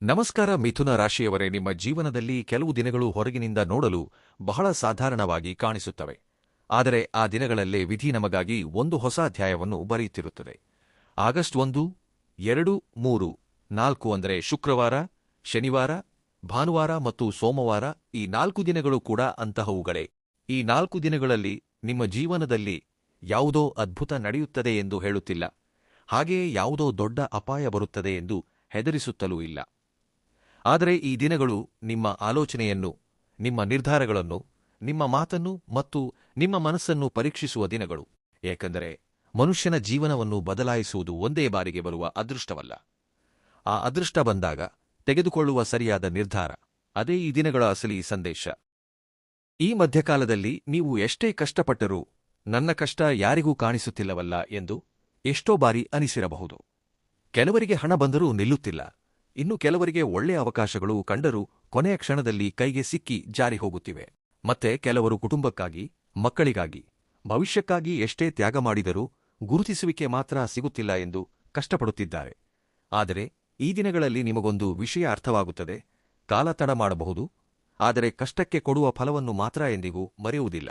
ನಮಸ್ಕಾರ ಮಿಥುನ ರಾಶಿಯವರೇ, ನಿಮ್ಮ ಜೀವನದಲ್ಲಿ ಕೆಲವು ದಿನಗಳು ಹೊರಗಿನಿಂದ ನೋಡಲು ಬಹಳ ಸಾಧಾರಣವಾಗಿ ಕಾಣಿಸುತ್ತವೆ. ಆದರೆ ಆ ದಿನಗಳಲ್ಲೇ ವಿಧಿ ನಮಗಾಗಿ ಒಂದು ಹೊಸ ಅಧ್ಯಾಯವನ್ನು ಬರೆಯುತ್ತಿರುತ್ತದೆ. ಆಗಸ್ಟ್ 1, 2, 3, 4 ಅಂದರೆ ಶುಕ್ರವಾರ, ಶನಿವಾರ, ಭಾನುವಾರ ಮತ್ತು ಸೋಮವಾರ, ಈ 4 ದಿನಗಳು ಕೂಡ ಅಂತಹವುಗಳೇ. ಈ 4 ದಿನಗಳಲ್ಲಿ ನಿಮ್ಮ ಜೀವನದಲ್ಲಿ ಯಾವುದೋ ಅದ್ಭುತ ನಡೆಯುತ್ತದೆ ಎಂದು ಹೇಳುತ್ತಿಲ್ಲ, ಹಾಗೆಯೇ ಯಾವುದೋ ದೊಡ್ಡ ಅಪಾಯ ಬರುತ್ತದೆ ಎಂದು ಹೆದರಿಸುತ್ತಲೂ ಇಲ್ಲ. ಆದರೆ ಈ ದಿನಗಳು ನಿಮ್ಮ ಆಲೋಚನೆಯನ್ನು, ನಿಮ್ಮ ನಿರ್ಧಾರಗಳನ್ನು, ನಿಮ್ಮ ಮಾತನ್ನು ಮತ್ತು ನಿಮ್ಮ ಮನಸ್ಸನ್ನು ಪರೀಕ್ಷಿಸುವ ದಿನಗಳು. ಏಕೆಂದರೆ ಮನುಷ್ಯನ ಜೀವನವನ್ನು ಬದಲಾಯಿಸುವುದು ಒಂದೇ ಬಾರಿಗೆ ಬರುವ ಅದೃಷ್ಟವಲ್ಲ. ಆ ಅದೃಷ್ಟ ಬಂದಾಗ ತೆಗೆದುಕೊಳ್ಳುವ ಸರಿಯಾದ ನಿರ್ಧಾರ, ಅದೇ ಈ ದಿನಗಳ ಅಸಲಿ ಸಂದೇಶ. ಈ ಮಧ್ಯಕಾಲದಲ್ಲಿ ನೀವು ಎಷ್ಟೇ ಕಷ್ಟಪಟ್ಟರೂ ನನ್ನ ಕಷ್ಟ ಯಾರಿಗೂ ಕಾಣಿಸುತ್ತಿಲ್ಲವಲ್ಲ ಎಂದು ಎಷ್ಟೋ ಬಾರಿ ಅನಿಸಿರಬಹುದು. ಕೆಲವರಿಗೆ ಹಣ ಬಂದರೂ ನಿಲ್ಲುತ್ತಿಲ್ಲ, ಇನ್ನು ಕೆಲವರಿಗೆ ಒಳ್ಳೆಯ ಅವಕಾಶಗಳು ಕಂಡರೂ ಕೊನೆಯ ಕ್ಷಣದಲ್ಲಿ ಕೈಗೆ ಸಿಕ್ಕಿ ಜಾರಿ ಹೋಗುತ್ತಿವೆ. ಮತ್ತೆ ಕೆಲವರು ಕುಟುಂಬಕ್ಕಾಗಿ, ಮಕ್ಕಳಿಗಾಗಿ, ಭವಿಷ್ಯಕ್ಕಾಗಿ ಎಷ್ಟೇ ತ್ಯಾಗ ಮಾಡಿದರೂ ಗುರುತಿಸುವಿಕೆ ಮಾತ್ರ ಸಿಗುತ್ತಿಲ್ಲ ಎಂದು ಕಷ್ಟಪಡುತ್ತಿದ್ದಾರೆ. ಆದರೆ ಈ ದಿನಗಳಲ್ಲಿ ನಿಮಗೊಂದು ವಿಷಯ ಅರ್ಥವಾಗುತ್ತದೆ: ಕಾಲ ತಡ ಮಾಡಬಹುದು, ಆದರೆ ಕಷ್ಟಕ್ಕೆ ಕೊಡುವ ಫಲವನ್ನು ಮಾತ್ರ ಎಂದಿಗೂ ಮರೆಯುವುದಿಲ್ಲ.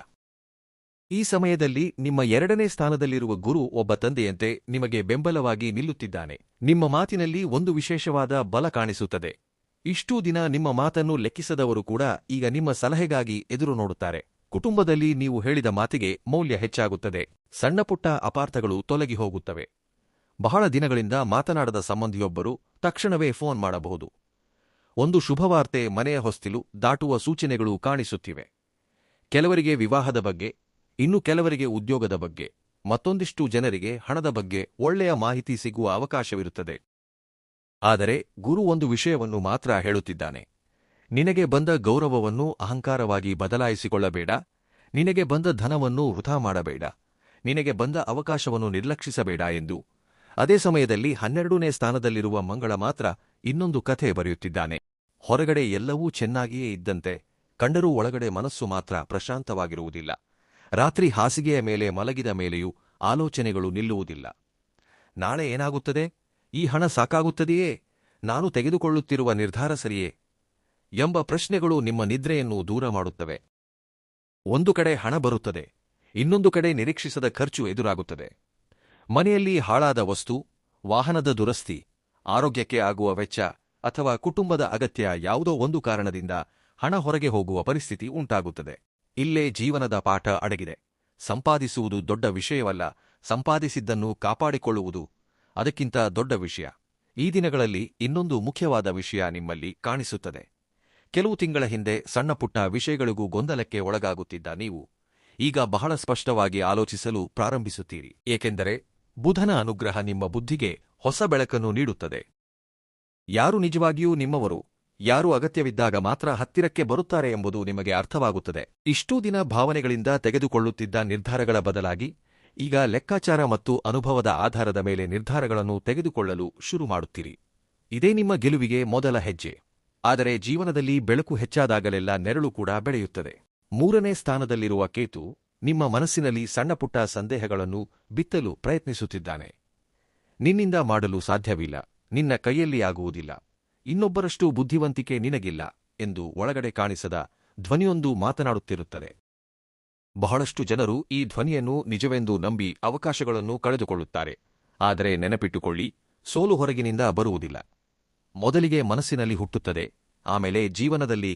ಈ ಸಮಯದಲ್ಲಿ ನಿಮ್ಮ 2ನೇ ಸ್ಥಾನದಲ್ಲಿರುವ ಗುರು ಒಬ್ಬ ತಂದೆಯಂತೆ ನಿಮಗೆ ಬೆಂಬಲವಾಗಿ ನಿಲ್ಲುತ್ತಿದ್ದಾನೆ. ನಿಮ್ಮ ಮಾತಿನಲ್ಲಿ ಒಂದು ವಿಶೇಷವಾದ ಬಲ ಕಾಣಿಸುತ್ತದೆ. ಇಷ್ಟೂ ದಿನ ನಿಮ್ಮ ಮಾತನ್ನು ಲೆಕ್ಕಿಸದವರು ಕೂಡ ಈಗ ನಿಮ್ಮ ಸಲಹೆಗಾಗಿ ಎದುರು ನೋಡುತ್ತಾರೆ. ಕುಟುಂಬದಲ್ಲಿ ನೀವು ಹೇಳಿದ ಮಾತಿಗೆ ಮೌಲ್ಯ ಹೆಚ್ಚಾಗುತ್ತದೆ. ಸಣ್ಣಪುಟ್ಟ ಅಪಾರ್ಥಗಳು ತೊಲಗಿ ಹೋಗುತ್ತವೆ. ಬಹಳ ದಿನಗಳಿಂದ ಮಾತನಾಡದ ಸಂಬಂಧಿಯೊಬ್ಬರು ತಕ್ಷಣವೇ ಫೋನ್ ಮಾಡಬಹುದು. ಒಂದು ಶುಭವಾರ್ತೆ ಮನೆಯ ಹೊಸ್ತಿಲು ದಾಟುವ ಸೂಚನೆಗಳು ಕಾಣಿಸುತ್ತಿವೆ. ಕೆಲವರಿಗೆ ವಿವಾಹದ ಬಗ್ಗೆ, ಇನ್ನು ಕೆಲವರಿಗೆ ಉದ್ಯೋಗದ ಬಗ್ಗೆ, ಮತ್ತೊಂದಿಷ್ಟು ಜನರಿಗೆ ಹಣದ ಬಗ್ಗೆ ಒಳ್ಳೆಯ ಮಾಹಿತಿ ಸಿಗುವ ಅವಕಾಶವಿರುತ್ತದೆ. ಆದರೆ ಗುರು ಒಂದು ವಿಷಯವನ್ನು ಮಾತ್ರ ಹೇಳುತ್ತಿದ್ದಾನೆ: ನಿನಗೆ ಬಂದ ಗೌರವವನ್ನು ಅಹಂಕಾರವಾಗಿ ಬದಲಾಯಿಸಿಕೊಳ್ಳಬೇಡ, ನಿನಗೆ ಬಂದ ಧನವನ್ನು ವೃಥಾ ಮಾಡಬೇಡ, ನಿನಗೆ ಬಂದ ಅವಕಾಶವನ್ನು ನಿರ್ಲಕ್ಷಿಸಬೇಡ ಎಂದು. ಅದೇ ಸಮಯದಲ್ಲಿ 12ನೇ ಸ್ಥಾನದಲ್ಲಿರುವ ಮಂಗಳ ಮಾತ್ರ ಇನ್ನೊಂದು ಕಥೆ ಬರೆಯುತ್ತಿದ್ದಾನೆ. ಹೊರಗಡೆ ಎಲ್ಲವೂ ಚೆನ್ನಾಗಿಯೇ ಇದ್ದಂತೆ ಕಂಡರೂ ಒಳಗಡೆ ಮನಸ್ಸು ಮಾತ್ರ ಪ್ರಶಾಂತವಾಗಿರುವುದಿಲ್ಲ. ರಾತ್ರಿ ಹಾಸಿಗೆಯ ಮೇಲೆ ಮಲಗಿದ ಮೇಲೆಯೂ ಆಲೋಚನೆಗಳು ನಿಲ್ಲುವುದಿಲ್ಲ. ನಾಳೆ ಏನಾಗುತ್ತದೆ? ಈ ಹಣ ಸಾಕಾಗುತ್ತದೆಯೇ? ನಾನು ತೆಗೆದುಕೊಳ್ಳುತ್ತಿರುವ ನಿರ್ಧಾರ ಸರಿಯೇ? ಎಂಬ ಪ್ರಶ್ನೆಗಳು ನಿಮ್ಮ ನಿದ್ರೆಯನ್ನು ದೂರ ಮಾಡುತ್ತವೆ. ಒಂದು ಕಡೆ ಹಣ ಬರುತ್ತದೆ, ಇನ್ನೊಂದು ಕಡೆ ನಿರೀಕ್ಷಿಸದ ಖರ್ಚು ಎದುರಾಗುತ್ತದೆ. ಮನೆಯಲ್ಲಿ ಹಾಳಾದ ವಸ್ತು, ವಾಹನದ ದುರಸ್ತಿ, ಆರೋಗ್ಯಕ್ಕೆ ಆಗುವ ವೆಚ್ಚ ಅಥವಾ ಕುಟುಂಬದ ಅಗತ್ಯ, ಯಾವುದೋ ಒಂದು ಕಾರಣದಿಂದ ಹಣ ಹೊರಗೆ ಹೋಗುವ ಪರಿಸ್ಥಿತಿ ಉಂಟಾಗುತ್ತದೆ. ಇಲ್ಲೇ ಜೀವನದ ಪಾಠ ಅಡಗಿದೆ. ಸಂಪಾದಿಸುವುದು ದೊಡ್ಡ ವಿಷಯವಲ್ಲ, ಸಂಪಾದಿಸಿದ್ದನ್ನು ಕಾಪಾಡಿಕೊಳ್ಳುವುದು ಅದಕ್ಕಿಂತ ದೊಡ್ಡ ವಿಷಯ. ಈ ದಿನಗಳಲ್ಲಿ ಇನ್ನೊಂದು ಮುಖ್ಯವಾದ ವಿಷಯ ನಿಮ್ಮಲ್ಲಿ ಕಾಣಿಸುತ್ತದೆ. ಕೆಲವು ತಿಂಗಳ ಹಿಂದೆ ಸಣ್ಣಪುಟ್ಟ ವಿಷಯಗಳಿಗೂ ಗೊಂದಲಕ್ಕೆ ಒಳಗಾಗುತ್ತಿದ್ದ ನೀವು ಈಗ ಬಹಳ ಸ್ಪಷ್ಟವಾಗಿ ಆಲೋಚಿಸಲು ಪ್ರಾರಂಭಿಸುತ್ತೀರಿ. ಏಕೆಂದರೆ ಬುಧನ ಅನುಗ್ರಹ ನಿಮ್ಮ ಬುದ್ಧಿಗೆ ಹೊಸ ಬೆಳಕನ್ನು ನೀಡುತ್ತದೆ. ಯಾರು ನಿಜವಾಗಿಯೂ ನಿಮ್ಮವರು, ಯಾರು ಅಗತ್ಯವಿದ್ದಾಗ ಮಾತ್ರ ಹತ್ತಿರಕ್ಕೆ ಬರುತ್ತಾರೆ ಎಂಬುದು ನಿಮಗೆ ಅರ್ಥವಾಗುತ್ತದೆ. ಇಷ್ಟೂ ದಿನ ಭಾವನೆಗಳಿಂದ ತೆಗೆದುಕೊಳ್ಳುತ್ತಿದ್ದ ನಿರ್ಧಾರಗಳ ಬದಲಾಗಿ ಈಗ ಲೆಕ್ಕಾಚಾರ ಮತ್ತು ಅನುಭವದ ಆಧಾರದ ಮೇಲೆ ನಿರ್ಧಾರಗಳನ್ನು ತೆಗೆದುಕೊಳ್ಳಲು ಶುರು ಮಾಡುತ್ತೀರಿ. ಇದೇ ನಿಮ್ಮ ಗೆಲುವಿಗೆ ಮೊದಲ ಹೆಜ್ಜೆ. ಆದರೆ ಜೀವನದಲ್ಲಿ ಬೆಳಕು ಹೆಚ್ಚಾದಾಗಲೆಲ್ಲ ನೆರಳು ಕೂಡ ಬೆಳೆಯುತ್ತದೆ. 3ನೇ ಸ್ಥಾನದಲ್ಲಿರುವ ಕೇತು ನಿಮ್ಮ ಮನಸ್ಸಿನಲ್ಲಿ ಸಣ್ಣಪುಟ್ಟ ಸಂದೇಹಗಳನ್ನು ಬಿತ್ತಲು ಪ್ರಯತ್ನಿಸುತ್ತಿದ್ದಾನೆ. ನಿನ್ನಿಂದ ಮಾಡಲು ಸಾಧ್ಯವಿಲ್ಲ, ನಿನ್ನ ಕೈಯಲ್ಲಿ ಆಗುವುದಿಲ್ಲ, ಇನ್ನೊಬ್ಬರಷ್ಟು ಬುದ್ಧಿವಂತಿಕೆ ನಿನಗಿಲ್ಲ ಎಂದು ಒಳಗಡೆ ಕಾಣಿಸದ ಧ್ವನಿಯೊಂದು ಮಾತನಾಡುತ್ತಿರುತ್ತದೆ. ಬಹಳಷ್ಟು ಜನರು ಈ ಧ್ವನಿಯನ್ನು ನಿಜವೆಂದು ನಂಬಿ ಅವಕಾಶಗಳನ್ನು ಕಳೆದುಕೊಳ್ಳುತ್ತಾರೆ. ಆದರೆ ನೆನಪಿಟ್ಟುಕೊಳ್ಳಿ, ಸೋಲು ಹೊರಗಿನಿಂದ ಬರುವುದಿಲ್ಲ. ಮೊದಲಿಗೆ ಮನಸ್ಸಿನಲ್ಲಿ ಹುಟ್ಟುತ್ತದೆ, ಆಮೇಲೆ ಜೀವನದಲ್ಲಿ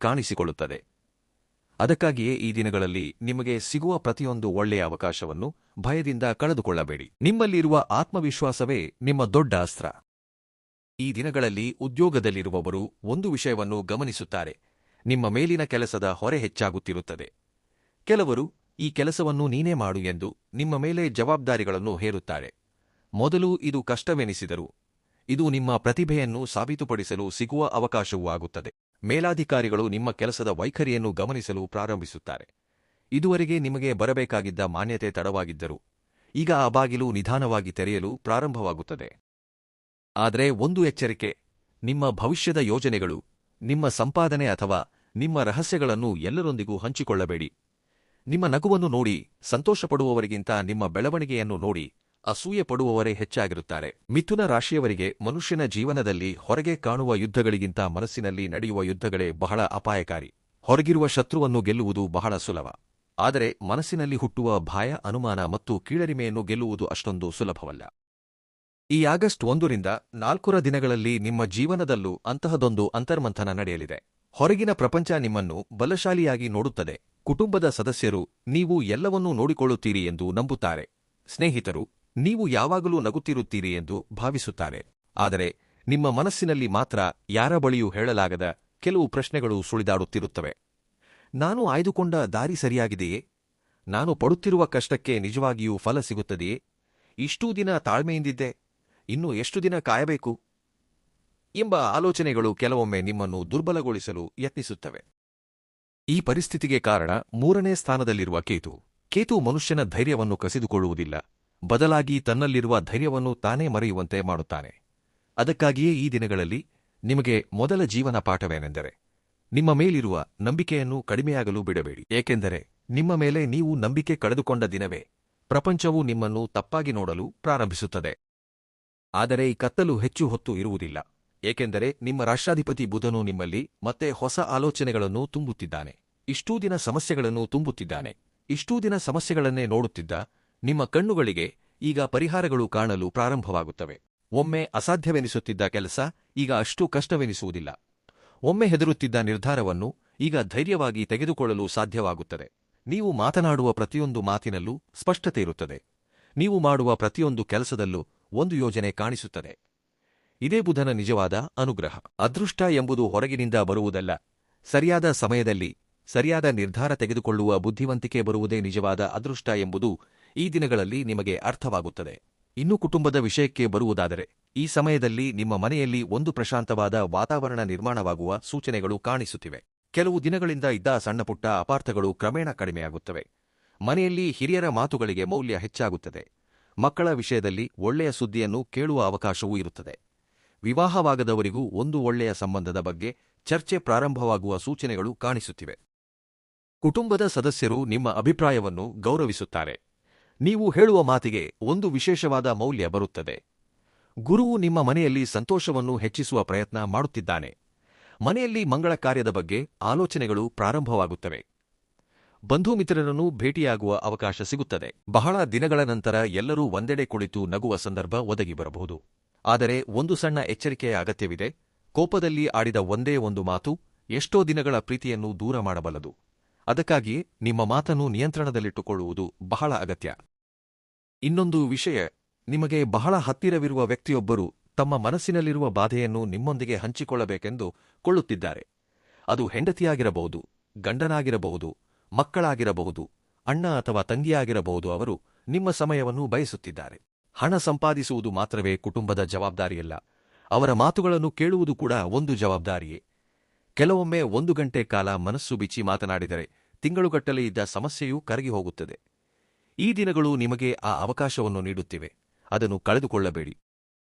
ಕಾಣಿಸಿಕೊಳ್ಳುತ್ತದೆ. ಅದಕ್ಕಾಗಿಯೇ ಈ ದಿನಗಳಲ್ಲಿ ನಿಮಗೆ ಸಿಗುವ ಪ್ರತಿಯೊಂದು ಒಳ್ಳೆಯ ಅವಕಾಶವನ್ನು ಭಯದಿಂದ ಕಳೆದುಕೊಳ್ಳಬೇಡಿ. ನಿಮ್ಮಲ್ಲಿರುವ ಆತ್ಮವಿಶ್ವಾಸವೇ ನಿಮ್ಮ ದೊಡ್ಡ ಅಸ್ತ್ರ. ಈ ದಿನಗಳಲ್ಲಿ ಉದ್ಯೋಗದಲ್ಲಿರುವವರು ಒಂದು ವಿಷಯವನ್ನು ಗಮನಿಸುತ್ತಾರೆ: ನಿಮ್ಮ ಮೇಲಿನ ಕೆಲಸದ ಹೊರೆ ಹೆಚ್ಚಾಗುತ್ತಿರುತ್ತದೆ. ಕೆಲವರು ಈ ಕೆಲಸವನ್ನು ನೀನೇ ಮಾಡು ಎಂದು ನಿಮ್ಮ ಮೇಲೆ ಜವಾಬ್ದಾರಿಗಳನ್ನು ಹೇರುತ್ತಾರೆ. ಮೊದಲು ಇದು ಕಷ್ಟವೆನಿಸಿದರೂ ಇದು ನಿಮ್ಮ ಪ್ರತಿಭೆಯನ್ನು ಸಾಬೀತುಪಡಿಸಲು ಸಿಗುವ ಅವಕಾಶವೂ ಆಗುತ್ತದೆ. ಮೇಲಾಧಿಕಾರಿಗಳು ನಿಮ್ಮ ಕೆಲಸದ ವೈಖರಿಯನ್ನು ಗಮನಿಸಲು ಪ್ರಾರಂಭಿಸುತ್ತಾರೆ. ಇದುವರೆಗೆ ನಿಮಗೆ ಬರಬೇಕಾಗಿದ್ದ ಮಾನ್ಯತೆ ತಡವಾಗಿದ್ದರೂ ಈಗ ಆ ಬಾಗಿಲು ನಿಧಾನವಾಗಿ ತೆರೆಯಲು ಪ್ರಾರಂಭವಾಗುತ್ತದೆ. ಆದರೆ ಒಂದು ಎಚ್ಚರಿಕೆ: ನಿಮ್ಮ ಭವಿಷ್ಯದ ಯೋಜನೆಗಳು, ನಿಮ್ಮ ಸಂಪಾದನೆ ಅಥವಾ ನಿಮ್ಮ ರಹಸ್ಯಗಳನ್ನು ಎಲ್ಲರೊಂದಿಗೂ ಹಂಚಿಕೊಳ್ಳಬೇಡಿ. ನಿಮ್ಮ ನಗುವನ್ನು ನೋಡಿ ಸಂತೋಷಪಡುವವರಿಗಿಂತ ನಿಮ್ಮ ಬೆಳವಣಿಗೆಯನ್ನು ನೋಡಿ ಅಸೂಯೆ ಪಡುವವರೇ ಹೆಚ್ಚಾಗಿರುತ್ತಾರೆ. ಮಿಥುನ ರಾಶಿಯವರಿಗೆ ಮನುಷ್ಯನ ಜೀವನದಲ್ಲಿ ಹೊರಗೆ ಕಾಣುವ ಯುದ್ಧಗಳಿಗಿಂತ ಮನಸ್ಸಿನಲ್ಲಿ ನಡೆಯುವ ಯುದ್ಧಗಳೇ ಬಹಳ ಅಪಾಯಕಾರಿ. ಹೊರಗಿರುವ ಶತ್ರುವನ್ನು ಗೆಲ್ಲುವುದು ಬಹಳ ಸುಲಭ. ಆದರೆ ಮನಸ್ಸಿನಲ್ಲಿ ಹುಟ್ಟುವ ಭಯ, ಅನುಮಾನ ಮತ್ತು ಕೀಳರಿಮೆಯನ್ನು ಗೆಲ್ಲುವುದು ಅಷ್ಟೊಂದು ಸುಲಭವಲ್ಲ. ಈ ಆಗಸ್ಟ್ 1ರಿಂದ 4 ದಿನಗಳಲ್ಲಿ ನಿಮ್ಮ ಜೀವನದಲ್ಲೂ ಅಂತಹದೊಂದು ಅಂತರ್ಮಂಥನ ನಡೆಯಲಿದೆ. ಹೊರಗಿನ ಪ್ರಪಂಚ ನಿಮ್ಮನ್ನು ಬಲಶಾಲಿಯಾಗಿ ನೋಡುತ್ತದೆ. ಕುಟುಂಬದ ಸದಸ್ಯರು ನೀವು ಎಲ್ಲವನ್ನೂ ನೋಡಿಕೊಳ್ಳುತ್ತೀರಿ ಎಂದು ನಂಬುತ್ತಾರೆ. ಸ್ನೇಹಿತರು ನೀವು ಯಾವಾಗಲೂ ನಗುತ್ತಿರುತ್ತೀರಿ ಎಂದು ಭಾವಿಸುತ್ತಾರೆ. ಆದರೆ ನಿಮ್ಮ ಮನಸ್ಸಿನಲ್ಲಿ ಮಾತ್ರ ಯಾರ ಬಳಿಯೂ ಹೇಳಲಾಗದ ಕೆಲವು ಪ್ರಶ್ನೆಗಳು ಸುಳಿದಾಡುತ್ತಿರುತ್ತವೆ. ನಾನು ಆಯ್ದುಕೊಂಡ ದಾರಿ ಸರಿಯಾಗಿದೆಯೇ? ನಾನು ಪಡುತ್ತಿರುವ ಕಷ್ಟಕ್ಕೆ ನಿಜವಾಗಿಯೂ ಫಲ ಸಿಗುತ್ತದೆಯೇ? ಇಷ್ಟೂ ದಿನ ತಾಳ್ಮೆಯಿಂದಿದ್ದೆ, ಇನ್ನೂ ಎಷ್ಟು ದಿನ ಕಾಯಬೇಕು ಎಂಬ ಆಲೋಚನೆಗಳು ಕೆಲವೊಮ್ಮೆ ನಿಮ್ಮನ್ನು ದುರ್ಬಲಗೊಳಿಸಲು ಯತ್ನಿಸುತ್ತವೆ. ಈ ಪರಿಸ್ಥಿತಿಗೆ ಕಾರಣ 3ನೇ ಸ್ಥಾನದಲ್ಲಿರುವ ಕೇತು. ಕೇತು ಮನುಷ್ಯನ ಧೈರ್ಯವನ್ನು ಕಸಿದುಕೊಳ್ಳುವುದಿಲ್ಲ, ಬದಲಾಗಿ ತನ್ನಲ್ಲಿರುವ ಧೈರ್ಯವನ್ನು ತಾನೇ ಮರೆಯುವಂತೆ ಮಾಡುತ್ತಾನೆ. ಅದಕ್ಕಾಗಿಯೇ ಈ ದಿನಗಳಲ್ಲಿ ನಿಮಗೆ ಮೊದಲ ಜೀವನ ಪಾಠವೇನೆಂದರೆ ನಿಮ್ಮ ಮೇಲಿರುವ ನಂಬಿಕೆಯನ್ನು ಕಡಿಮೆಯಾಗಲು ಬಿಡಬೇಡಿ. ಏಕೆಂದರೆ ನಿಮ್ಮ ಮೇಲೆ ನೀವು ನಂಬಿಕೆ ಕಳೆದುಕೊಂಡ ದಿನವೇ ಪ್ರಪಂಚವು ನಿಮ್ಮನ್ನು ತಪ್ಪಾಗಿ ನೋಡಲು ಪ್ರಾರಂಭಿಸುತ್ತದೆ. ಆದರೆ ಈ ಕತ್ತಲು ಹೆಚ್ಚು ಹೊತ್ತು ಇರುವುದಿಲ್ಲ. ಏಕೆಂದರೆ ನಿಮ್ಮ ರಾಷ್ಟ್ರಾಧಿಪತಿ ಬುಧನು ನಿಮ್ಮಲ್ಲಿ ಮತ್ತೆ ಹೊಸ ಆಲೋಚನೆಗಳನ್ನು ತುಂಬುತ್ತಿದ್ದಾನೆ. ಇಷ್ಟೂ ದಿನ ಸಮಸ್ಯೆಗಳನ್ನು ತುಂಬುತ್ತಿದ್ದಾನೆ. ಇಷ್ಟೂ ದಿನ ಸಮಸ್ಯೆಗಳನ್ನೇ ನೋಡುತ್ತಿದ್ದ ನಿಮ್ಮ ಕಣ್ಣುಗಳಿಗೆ ಈಗ ಪರಿಹಾರಗಳು ಕಾಣಲು ಪ್ರಾರಂಭವಾಗುತ್ತವೆ. ಒಮ್ಮೆ ಅಸಾಧ್ಯವೆನಿಸುತ್ತಿದ್ದ ಕೆಲಸ ಈಗ ಅಷ್ಟು ಕಷ್ಟವೆನಿಸುವುದಿಲ್ಲ. ಒಮ್ಮೆ ಹೆದರುತ್ತಿದ್ದ ನಿರ್ಧಾರವನ್ನು ಈಗ ಧೈರ್ಯವಾಗಿ ತೆಗೆದುಕೊಳ್ಳಲು ಸಾಧ್ಯವಾಗುತ್ತದೆ. ನೀವು ಮಾತನಾಡುವ ಪ್ರತಿಯೊಂದು ಮಾತಿನಲ್ಲೂ ಸ್ಪಷ್ಟತೆ ಇರುತ್ತದೆ. ನೀವು ಮಾಡುವ ಪ್ರತಿಯೊಂದು ಕೆಲಸದಲ್ಲೂ ಒಂದು ಯೋಜನೆ ಕಾಣಿಸುತ್ತದೆ. ಇದೇ ಬುಧನ ನಿಜವಾದ ಅನುಗ್ರಹ. ಅದೃಷ್ಟ ಎಂಬುದು ಹೊರಗಿನಿಂದ ಬರುವುದಲ್ಲ, ಸರಿಯಾದ ಸಮಯದಲ್ಲಿ ಸರಿಯಾದ ನಿರ್ಧಾರ ತೆಗೆದುಕೊಳ್ಳುವ ಬುದ್ಧಿವಂತಿಕೆ ಬರುವುದೇ ನಿಜವಾದ ಅದೃಷ್ಟ ಎಂಬುದು ಈ ದಿನಗಳಲ್ಲಿ ನಿಮಗೆ ಅರ್ಥವಾಗುತ್ತದೆ. ಇನ್ನು ಕುಟುಂಬದ ವಿಷಯಕ್ಕೆ ಬರುವುದಾದರೆ ಈ ಸಮಯದಲ್ಲಿ ನಿಮ್ಮ ಮನೆಯಲ್ಲಿ ಒಂದು ಪ್ರಶಾಂತವಾದ ವಾತಾವರಣ ನಿರ್ಮಾಣವಾಗುವ ಸೂಚನೆಗಳು ಕಾಣಿಸುತ್ತಿವೆ. ಕೆಲವು ದಿನಗಳಿಂದ ಇದ್ದ ಸಣ್ಣಪುಟ್ಟ ಅಪಾರ್ಥಗಳು ಕ್ರಮೇಣ ಕಡಿಮೆಯಾಗುತ್ತವೆ. ಮನೆಯಲ್ಲಿ ಹಿರಿಯರ ಮಾತುಗಳಿಗೆ ಮೌಲ್ಯ ಹೆಚ್ಚಾಗುತ್ತದೆ. ಮಕ್ಕಳ ವಿಷಯದಲ್ಲಿ ಒಳ್ಳೆಯ ಸುದ್ದಿಯನ್ನು ಕೇಳುವ ಅವಕಾಶವೂ ಇರುತ್ತದೆ. ವಿವಾಹವಾಗದವರಿಗೂ ಒಂದು ಒಳ್ಳೆಯ ಸಂಬಂಧದ ಬಗ್ಗೆ ಚರ್ಚೆ ಪ್ರಾರಂಭವಾಗುವ ಸೂಚನೆಗಳು ಕಾಣಿಸುತ್ತಿವೆ. ಕುಟುಂಬದ ಸದಸ್ಯರು ನಿಮ್ಮ ಅಭಿಪ್ರಾಯವನ್ನು ಗೌರವಿಸುತ್ತಾರೆ. ನೀವು ಹೇಳುವ ಮಾತಿಗೆ ಒಂದು ವಿಶೇಷವಾದ ಮೌಲ್ಯ ಬರುತ್ತದೆ. ಗುರುವು ನಿಮ್ಮ ಮನೆಯಲ್ಲಿ ಸಂತೋಷವನ್ನು ಹೆಚ್ಚಿಸುವ ಪ್ರಯತ್ನ ಮಾಡುತ್ತಿದ್ದಾನೆ. ಮನೆಯಲ್ಲಿ ಮಂಗಳ ಕಾರ್ಯದ ಬಗ್ಗೆ ಆಲೋಚನೆಗಳು ಪ್ರಾರಂಭವಾಗುತ್ತವೆ. ಬಂಧು ಮಿತ್ರರನ್ನು ಭೇಟಿಯಾಗುವ ಅವಕಾಶ ಸಿಗುತ್ತದೆ. ಬಹಳ ದಿನಗಳ ನಂತರ ಎಲ್ಲರೂ ಒಂದೆಡೆ ಕುಳಿತು ನಗುವ ಸಂದರ್ಭ ಒದಗಿ ಬರಬಹುದು. ಆದರೆ ಒಂದು ಸಣ್ಣ ಎಚ್ಚರಿಕೆಯ ಅಗತ್ಯವಿದೆ. ಕೋಪದಲ್ಲಿ ಆಡಿದ ಒಂದೇ ಒಂದು ಮಾತು ಎಷ್ಟೋ ದಿನಗಳ ಪ್ರೀತಿಯನ್ನು ದೂರ ಮಾಡಬಲ್ಲದು. ಅದಕ್ಕಾಗಿಯೇ ನಿಮ್ಮ ಮಾತನ್ನು ನಿಯಂತ್ರಣದಲ್ಲಿಟ್ಟುಕೊಳ್ಳುವುದು ಬಹಳ ಅಗತ್ಯ. ಇನ್ನೊಂದು ವಿಷಯ, ನಿಮಗೆ ಬಹಳ ಹತ್ತಿರವಿರುವ ವ್ಯಕ್ತಿಯೊಬ್ಬರು ತಮ್ಮ ಮನಸ್ಸಿನಲ್ಲಿರುವ ಬಾಧೆಯನ್ನು ನಿಮ್ಮೊಂದಿಗೆ ಹಂಚಿಕೊಳ್ಳಬೇಕೆಂದು ಕೊಳ್ಳುತ್ತಿದ್ದಾರೆ. ಅದು ಹೆಂಡತಿಯಾಗಿರಬಹುದು, ಗಂಡನಾಗಿರಬಹುದು, ಮಕ್ಕಳಾಗಿರಬಹುದು, ಅಣ್ಣ ಅಥವಾ ತಂಗಿಯಾಗಿರಬಹುದು. ಅವರು ನಿಮ್ಮ ಸಮಯವನ್ನು ಬಯಸುತ್ತಿದ್ದಾರೆ. ಹಣ ಸಂಪಾದಿಸುವುದು ಮಾತ್ರವೇ ಕುಟುಂಬದ ಜವಾಬ್ದಾರಿಯಲ್ಲ, ಅವರ ಮಾತುಗಳನ್ನು ಕೇಳುವುದು ಕೂಡ ಒಂದು ಜವಾಬ್ದಾರಿಯೇ. ಕೆಲವೊಮ್ಮೆ 1 ಗಂಟೆ ಕಾಲ ಮನಸ್ಸು ಬಿಚ್ಚಿ ಮಾತನಾಡಿದರೆ ತಿಂಗಳುಗಟ್ಟಲೆ ಇದ್ದ ಸಮಸ್ಯೆಯೂ ಕರಗಿ ಹೋಗುತ್ತದೆ. ಈ ದಿನಗಳು ನಿಮಗೆ ಆ ಅವಕಾಶವನ್ನು ನೀಡುತ್ತಿವೆ. ಅದನ್ನು ಕಳೆದುಕೊಳ್ಳಬೇಡಿ.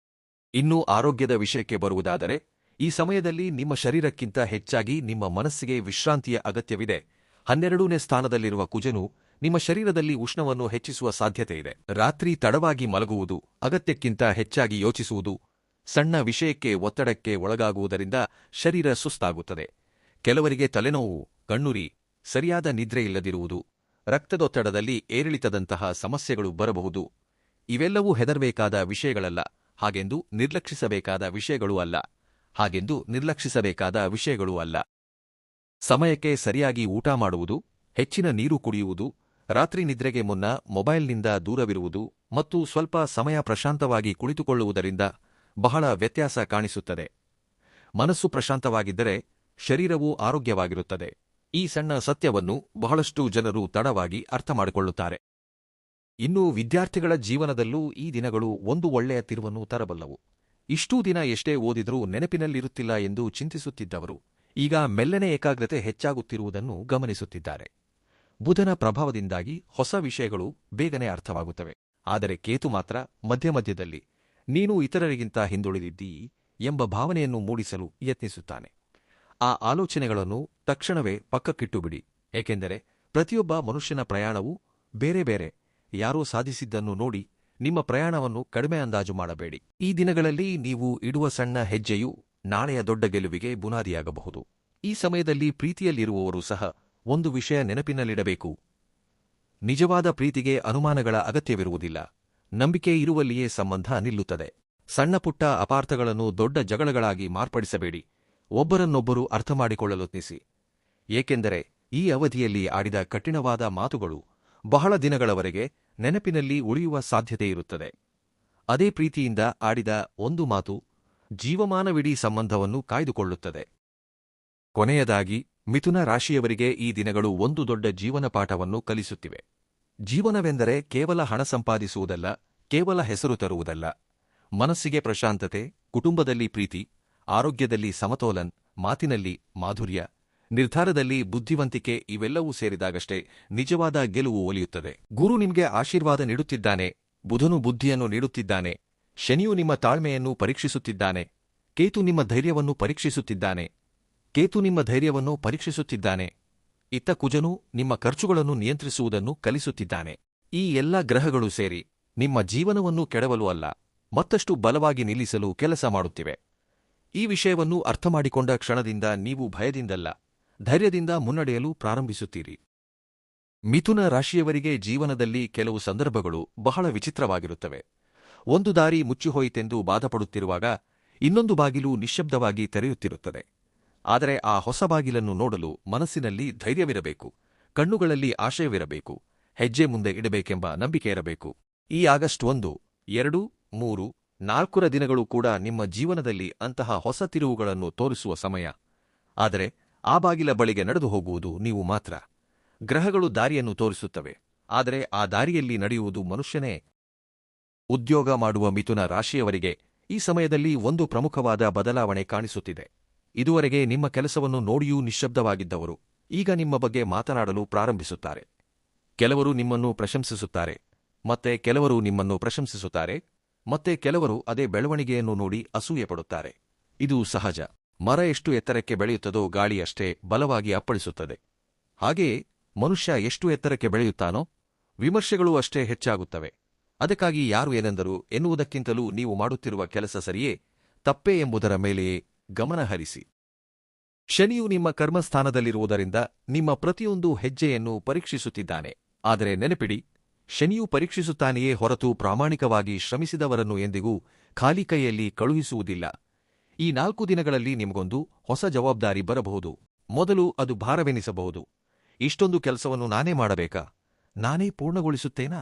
ಇನ್ನು ಆರೋಗ್ಯದ ವಿಷಯಕ್ಕೆ ಬರುವುದಾದರೆ ಈ ಸಮಯದಲ್ಲಿ ನಿಮ್ಮ ಶರೀರಕ್ಕಿಂತ ಹೆಚ್ಚಾಗಿ ನಿಮ್ಮ ಮನಸ್ಸಿಗೆ ವಿಶ್ರಾಂತಿಯ ಅಗತ್ಯವಿದೆ. 12ನೇ ಸ್ಥಾನದಲ್ಲಿರುವ ಕುಜನು ನಿಮ್ಮ ಶರೀರದಲ್ಲಿ ಉಷ್ಣವನ್ನು ಹೆಚ್ಚಿಸುವ ಸಾಧ್ಯತೆಯಿದೆ. ರಾತ್ರಿ ತಡವಾಗಿ ಮಲಗುವುದು, ಅಗತ್ಯಕ್ಕಿಂತ ಹೆಚ್ಚಾಗಿ ಯೋಚಿಸುವುದು, ಸಣ್ಣ ವಿಷಯಕ್ಕೆ ಒತ್ತಡಕ್ಕೆ ಒಳಗಾಗುವುದರಿಂದ ಶರೀರ ಸುಸ್ತಾಗುತ್ತದೆ. ಕೆಲವರಿಗೆ ತಲೆನೋವು, ಕಣ್ಣುರಿ, ಸರಿಯಾದ ನಿದ್ರೆ ಇಲ್ಲದಿರುವುದು, ರಕ್ತದೊತ್ತಡದಲ್ಲಿ ಏರಿಳಿತದಂತಹ ಸಮಸ್ಯೆಗಳು ಬರಬಹುದು. ಇವೆಲ್ಲವೂ ಹೆದರಬೇಕಾದ ವಿಷಯಗಳಲ್ಲ, ಹಾಗೆಂದು ನಿರ್ಲಕ್ಷಿಸಬೇಕಾದ ವಿಷಯಗಳೂ ಅಲ್ಲ. ಸಮಯಕ್ಕೆ ಸರಿಯಾಗಿ ಊಟ ಮಾಡುವುದು, ಹೆಚ್ಚಿನ ನೀರು ಕುಡಿಯುವುದು, ರಾತ್ರಿ ನಿದ್ರೆಗೆ ಮುನ್ನ ಮೊಬೈಲ್ನಿಂದ ದೂರವಿರುವುದು ಮತ್ತು ಸ್ವಲ್ಪ ಸಮಯ ಪ್ರಶಾಂತವಾಗಿ ಕುಳಿತುಕೊಳ್ಳುವುದರಿಂದ ಬಹಳ ವ್ಯತ್ಯಾಸ ಕಾಣಿಸುತ್ತದೆ. ಮನಸ್ಸು ಪ್ರಶಾಂತವಾಗಿದ್ದರೆ ಶರೀರವೂ ಆರೋಗ್ಯವಾಗಿರುತ್ತದೆ. ಈ ಸಣ್ಣ ಸತ್ಯವನ್ನು ಬಹಳಷ್ಟು ಜನರು ತಡವಾಗಿ ಅರ್ಥಮಾಡಿಕೊಳ್ಳುತ್ತಾರೆ. ಇನ್ನು ವಿದ್ಯಾರ್ಥಿಗಳ ಜೀವನದಲ್ಲೂ ಈ ದಿನಗಳು ಒಂದು ಒಳ್ಳೆಯ ತಿರುವನ್ನು ತರಬಲ್ಲವು. ಇಷ್ಟೂ ದಿನ ಎಷ್ಟೇ ಓದಿದರೂ ನೆನಪಿನಲ್ಲಿರುತ್ತಿಲ್ಲ ಎಂದು ಚಿಂತಿಸುತ್ತಿದ್ದವರು ಈಗ ಮೆಲ್ಲನೆ ಏಕಾಗ್ರತೆ ಹೆಚ್ಚಾಗುತ್ತಿರುವುದನ್ನು ಗಮನಿಸುತ್ತಿದ್ದಾರೆ. ಬುಧನ ಪ್ರಭಾವದಿಂದಾಗಿ ಹೊಸ ವಿಷಯಗಳು ಬೇಗನೆ ಅರ್ಥವಾಗುತ್ತವೆ. ಆದರೆ ಕೇತು ಮಾತ್ರ ಮಧ್ಯಮಧ್ಯದಲ್ಲಿ ನೀನು ಇತರರಿಗಿಂತ ಹಿಂದುಳಿದಿದ್ದೀ ಎಂಬ ಭಾವನೆಯನ್ನು ಮೂಡಿಸಲು ಯತ್ನಿಸುತ್ತಾನೆ. ಆ ಆಲೋಚನೆಗಳನ್ನು ತಕ್ಷಣವೇ ಪಕ್ಕಕ್ಕಿಟ್ಟುಬಿಡಿ. ಏಕೆಂದರೆ ಪ್ರತಿಯೊಬ್ಬ ಮನುಷ್ಯನ ಪ್ರಯಾಣವೂ ಬೇರೆ ಬೇರೆ. ಯಾರೋ ಸಾಧಿಸಿದ್ದನ್ನು ನೋಡಿ ನಿಮ್ಮ ಪ್ರಯಾಣವನ್ನು ಕಡಿಮೆ ಅಂದಾಜು ಮಾಡಬೇಡಿ. ಈ ದಿನಗಳಲ್ಲಿ ನೀವು ಇಡುವ ಸಣ್ಣ ಹೆಜ್ಜೆಯು ನಾಳೆಯ ದೊಡ್ಡ ಗೆಲುವಿಗೆ ಬುನಾದಿಯಾಗಬಹುದು. ಈ ಸಮಯದಲ್ಲಿ ಪ್ರೀತಿಯಲ್ಲಿರುವವರು ಸಹ ಒಂದು ವಿಷಯ ನೆನಪಿನಲ್ಲಿಡಬೇಕು. ನಿಜವಾದ ಪ್ರೀತಿಗೆ ಅನುಮಾನಗಳ ಅಗತ್ಯವಿರುವುದಿಲ್ಲ. ನಂಬಿಕೆ ಇರುವಲ್ಲಿಯೇ ಸಂಬಂಧ ನಿಲ್ಲುತ್ತದೆ. ಸಣ್ಣಪುಟ್ಟ ಅಪಾರ್ಥಗಳನ್ನು ದೊಡ್ಡ ಜಗಳಗಳಾಗಿ ಮಾರ್ಪಡಿಸಬೇಡಿ. ಒಬ್ಬರನ್ನೊಬ್ಬರು ಅರ್ಥಮಾಡಿಕೊಳ್ಳಲೊತ್ನಿಸಿ. ಏಕೆಂದರೆ ಈ ಅವಧಿಯಲ್ಲಿ ಆಡಿದ ಕಠಿಣವಾದ ಮಾತುಗಳು ಬಹಳ ದಿನಗಳವರೆಗೆ ನೆನಪಿನಲ್ಲಿ ಉಳಿಯುವ ಸಾಧ್ಯತೆಯಿರುತ್ತದೆ. ಅದೇ ಪ್ರೀತಿಯಿಂದ ಆಡಿದ ಒಂದು ಮಾತು ಜೀವಮಾನವಿಡೀ ಸಂಬಂಧವನ್ನು ಕಾಯ್ದುಕೊಳ್ಳುತ್ತದೆ. ಕೊನೆಯದಾಗಿ ಮಿಥುನ ರಾಶಿಯವರಿಗೆ ಈ ದಿನಗಳು ಒಂದು ದೊಡ್ಡ ಜೀವನ ಪಾಠವನ್ನು ಕಲಿಸುತ್ತಿವೆ. ಜೀವನವೆಂದರೆ ಕೇವಲ ಹಣ ಸಂಪಾದಿಸುವುದಲ್ಲ, ಕೇವಲ ಹೆಸರು ತರುವುದಲ್ಲ. ಮನಸ್ಸಿಗೆ ಪ್ರಶಾಂತತೆ, ಕುಟುಂಬದಲ್ಲಿ ಪ್ರೀತಿ, ಆರೋಗ್ಯದಲ್ಲಿ ಸಮತೋಲನ್, ಮಾತಿನಲ್ಲಿ ಮಾಧುರ್ಯ, ನಿರ್ಧಾರದಲ್ಲಿ ಬುದ್ಧಿವಂತಿಕೆ ಇವೆಲ್ಲವೂ ಸೇರಿದಾಗಷ್ಟೇ ನಿಜವಾದ ಗೆಲುವು ಒಲಿಯುತ್ತದೆ. ಗುರು ನಿಮಗೆ ಆಶೀರ್ವಾದ ನೀಡುತ್ತಿದ್ದಾನೆ, ಬುಧನು ಬುದ್ಧಿಯನ್ನು ನೀಡುತ್ತಿದ್ದಾನೆ, ಶನಿಯು ನಿಮ್ಮ ತಾಳ್ಮೆಯನ್ನು ಪರೀಕ್ಷಿಸುತ್ತಿದ್ದಾನೆ, ಕೇತು ನಿಮ್ಮ ಧೈರ್ಯವನ್ನು ಪರೀಕ್ಷಿಸುತ್ತಿದ್ದಾನೆ, ಇತ್ತ ಕುಜನು ನಿಮ್ಮ ಖರ್ಚುಗಳನ್ನು ನಿಯಂತ್ರಿಸುವುದನ್ನು ಕಲಿಸುತ್ತಿದ್ದಾನೆ. ಈ ಎಲ್ಲ ಗ್ರಹಗಳು ಸೇರಿ ನಿಮ್ಮ ಜೀವನವನ್ನು ಕೆಡವಲು ಅಲ್ಲ, ಮತ್ತಷ್ಟು ಬಲವಾಗಿ ನಿಲ್ಲಿಸಲು ಕೆಲಸ ಮಾಡುತ್ತಿವೆ. ಈ ವಿಷಯವನ್ನು ಅರ್ಥಮಾಡಿಕೊಂಡ ಕ್ಷಣದಿಂದ ನೀವು ಭಯದಿಂದಲ್ಲ, ಧೈರ್ಯದಿಂದ ಮುನ್ನಡೆಯಲು ಪ್ರಾರಂಭಿಸುತ್ತೀರಿ. ಮಿಥುನ ರಾಶಿಯವರಿಗೆ ಜೀವನದಲ್ಲಿ ಕೆಲವು ಸಂದರ್ಭಗಳು ಬಹಳ ವಿಚಿತ್ರವಾಗಿರುತ್ತವೆ. ಒಂದು ದಾರಿ ಮುಚ್ಚಿಹೋಯಿತೆಂದು ಬಾಧಪಡುತ್ತಿರುವಾಗ ಇನ್ನೊಂದು ಬಾಗಿಲು ನಿಶ್ಶಬ್ದವಾಗಿ ತೆರೆಯುತ್ತಿರುತ್ತದೆ. ಆದರೆ ಆ ಹೊಸ ಬಾಗಿಲನ್ನು ನೋಡಲು ಮನಸ್ಸಿನಲ್ಲಿ ಧೈರ್ಯವಿರಬೇಕು, ಕಣ್ಣುಗಳಲ್ಲಿ ಆಶಯವಿರಬೇಕು, ಹೆಜ್ಜೆ ಮುಂದೆ ಇಡಬೇಕೆಂಬ ನಂಬಿಕೆ ಇರಬೇಕು. ಈ ಆಗಸ್ಟ್ 1, 2, 3, 4ರ ದಿನಗಳು ಕೂಡ ನಿಮ್ಮ ಜೀವನದಲ್ಲಿ ಅಂತಹ ಹೊಸ ತಿರುವುಗಳನ್ನು ತೋರಿಸುವ ಸಮಯ. ಆದರೆ ಆ ಬಾಗಿಲ ಬಳಿಗೆ ನಡೆದು ಹೋಗುವುದು ನೀವು ಮಾತ್ರ. ಗ್ರಹಗಳು ದಾರಿಯನ್ನು ತೋರಿಸುತ್ತವೆ, ಆದರೆ ಆ ದಾರಿಯಲ್ಲಿ ನಡೆಯುವುದು ಮನುಷ್ಯನೇ. ಉದ್ಯೋಗ ಮಾಡುವ ಮಿಥುನ ರಾಶಿಯವರಿಗೆ ಈ ಸಮಯದಲ್ಲಿ ಒಂದು ಪ್ರಮುಖವಾದ ಬದಲಾವಣೆ ಕಾಣಿಸುತ್ತಿದೆ. ಇದುವರೆಗೆ ನಿಮ್ಮ ಕೆಲಸವನ್ನು ನೋಡಿಯೂ ನಿಶ್ಶಬ್ದವಾಗಿದ್ದವರು ಈಗ ನಿಮ್ಮ ಬಗ್ಗೆ ಮಾತನಾಡಲು ಪ್ರಾರಂಭಿಸುತ್ತಾರೆ. ಕೆಲವರು ನಿಮ್ಮನ್ನು ಪ್ರಶಂಸಿಸುತ್ತಾರೆ, ಮತ್ತೆ ಕೆಲವರು ನಿಮ್ಮನ್ನು ಪ್ರಶಂಸಿಸುತ್ತಾರೆ, ಮತ್ತೆ ಕೆಲವರು ಅದೇ ಬೆಳವಣಿಗೆಯನ್ನು ನೋಡಿ ಅಸೂಯೆಪಡುತ್ತಾರೆ. ಇದು ಸಹಜ. ಮರ ಎಷ್ಟು ಎತ್ತರಕ್ಕೆ ಬೆಳೆಯುತ್ತದೋ ಗಾಳಿ ಅಷ್ಟೇ ಬಲವಾಗಿ ಅಪ್ಪಳಿಸುತ್ತದೆ. ಹಾಗೆಯೇ ಮನುಷ್ಯ ಎಷ್ಟು ಎತ್ತರಕ್ಕೆ ಬೆಳೆಯುತ್ತಾನೋ ವಿಮರ್ಶೆಗಳೂ ಅಷ್ಟೇ ಹೆಚ್ಚಾಗುತ್ತವೆ. ಅದಕ್ಕಾಗಿ ಯಾರು ಏನೆಂದರು ಎನ್ನುವುದಕ್ಕಿಂತಲೂ ನೀವು ಮಾಡುತ್ತಿರುವ ಕೆಲಸ ಸರಿಯೇ ತಪ್ಪೇ ಎಂಬುದರ ಮೇಲೆಯೇ ಗಮನ ಹರಿಸಿ. ಶನಿಯು ನಿಮ್ಮ ಕರ್ಮಸ್ಥಾನದಲ್ಲಿರುವುದರಿಂದ ನಿಮ್ಮ ಪ್ರತಿಯೊಂದು ಹೆಜ್ಜೆಯನ್ನು ಪರೀಕ್ಷಿಸುತ್ತಿದ್ದಾನೆ. ಆದರೆ ನೆನಪಿಡಿ, ಶನಿಯು ಪರೀಕ್ಷಿಸುತ್ತಾನೆಯೇ ಹೊರತು ಪ್ರಾಮಾಣಿಕವಾಗಿ ಶ್ರಮಿಸಿದವರನ್ನು ಎಂದಿಗೂ ಖಾಲಿ ಕೈಯಲ್ಲಿ ಕಳುಹಿಸುವುದಿಲ್ಲ. ಈ 4 ದಿನಗಳಲ್ಲಿ ನಿಮಗೊಂದು ಹೊಸ ಜವಾಬ್ದಾರಿ ಬರಬಹುದು. ಮೊದಲು ಅದು ಭಾರವೆನಿಸಬಹುದು. ಇಷ್ಟೊಂದು ಕೆಲಸವನ್ನು ನಾನೇ ಮಾಡಬೇಕಾ, ನಾನೇ ಪೂರ್ಣಗೊಳಿಸುತ್ತೇನಾ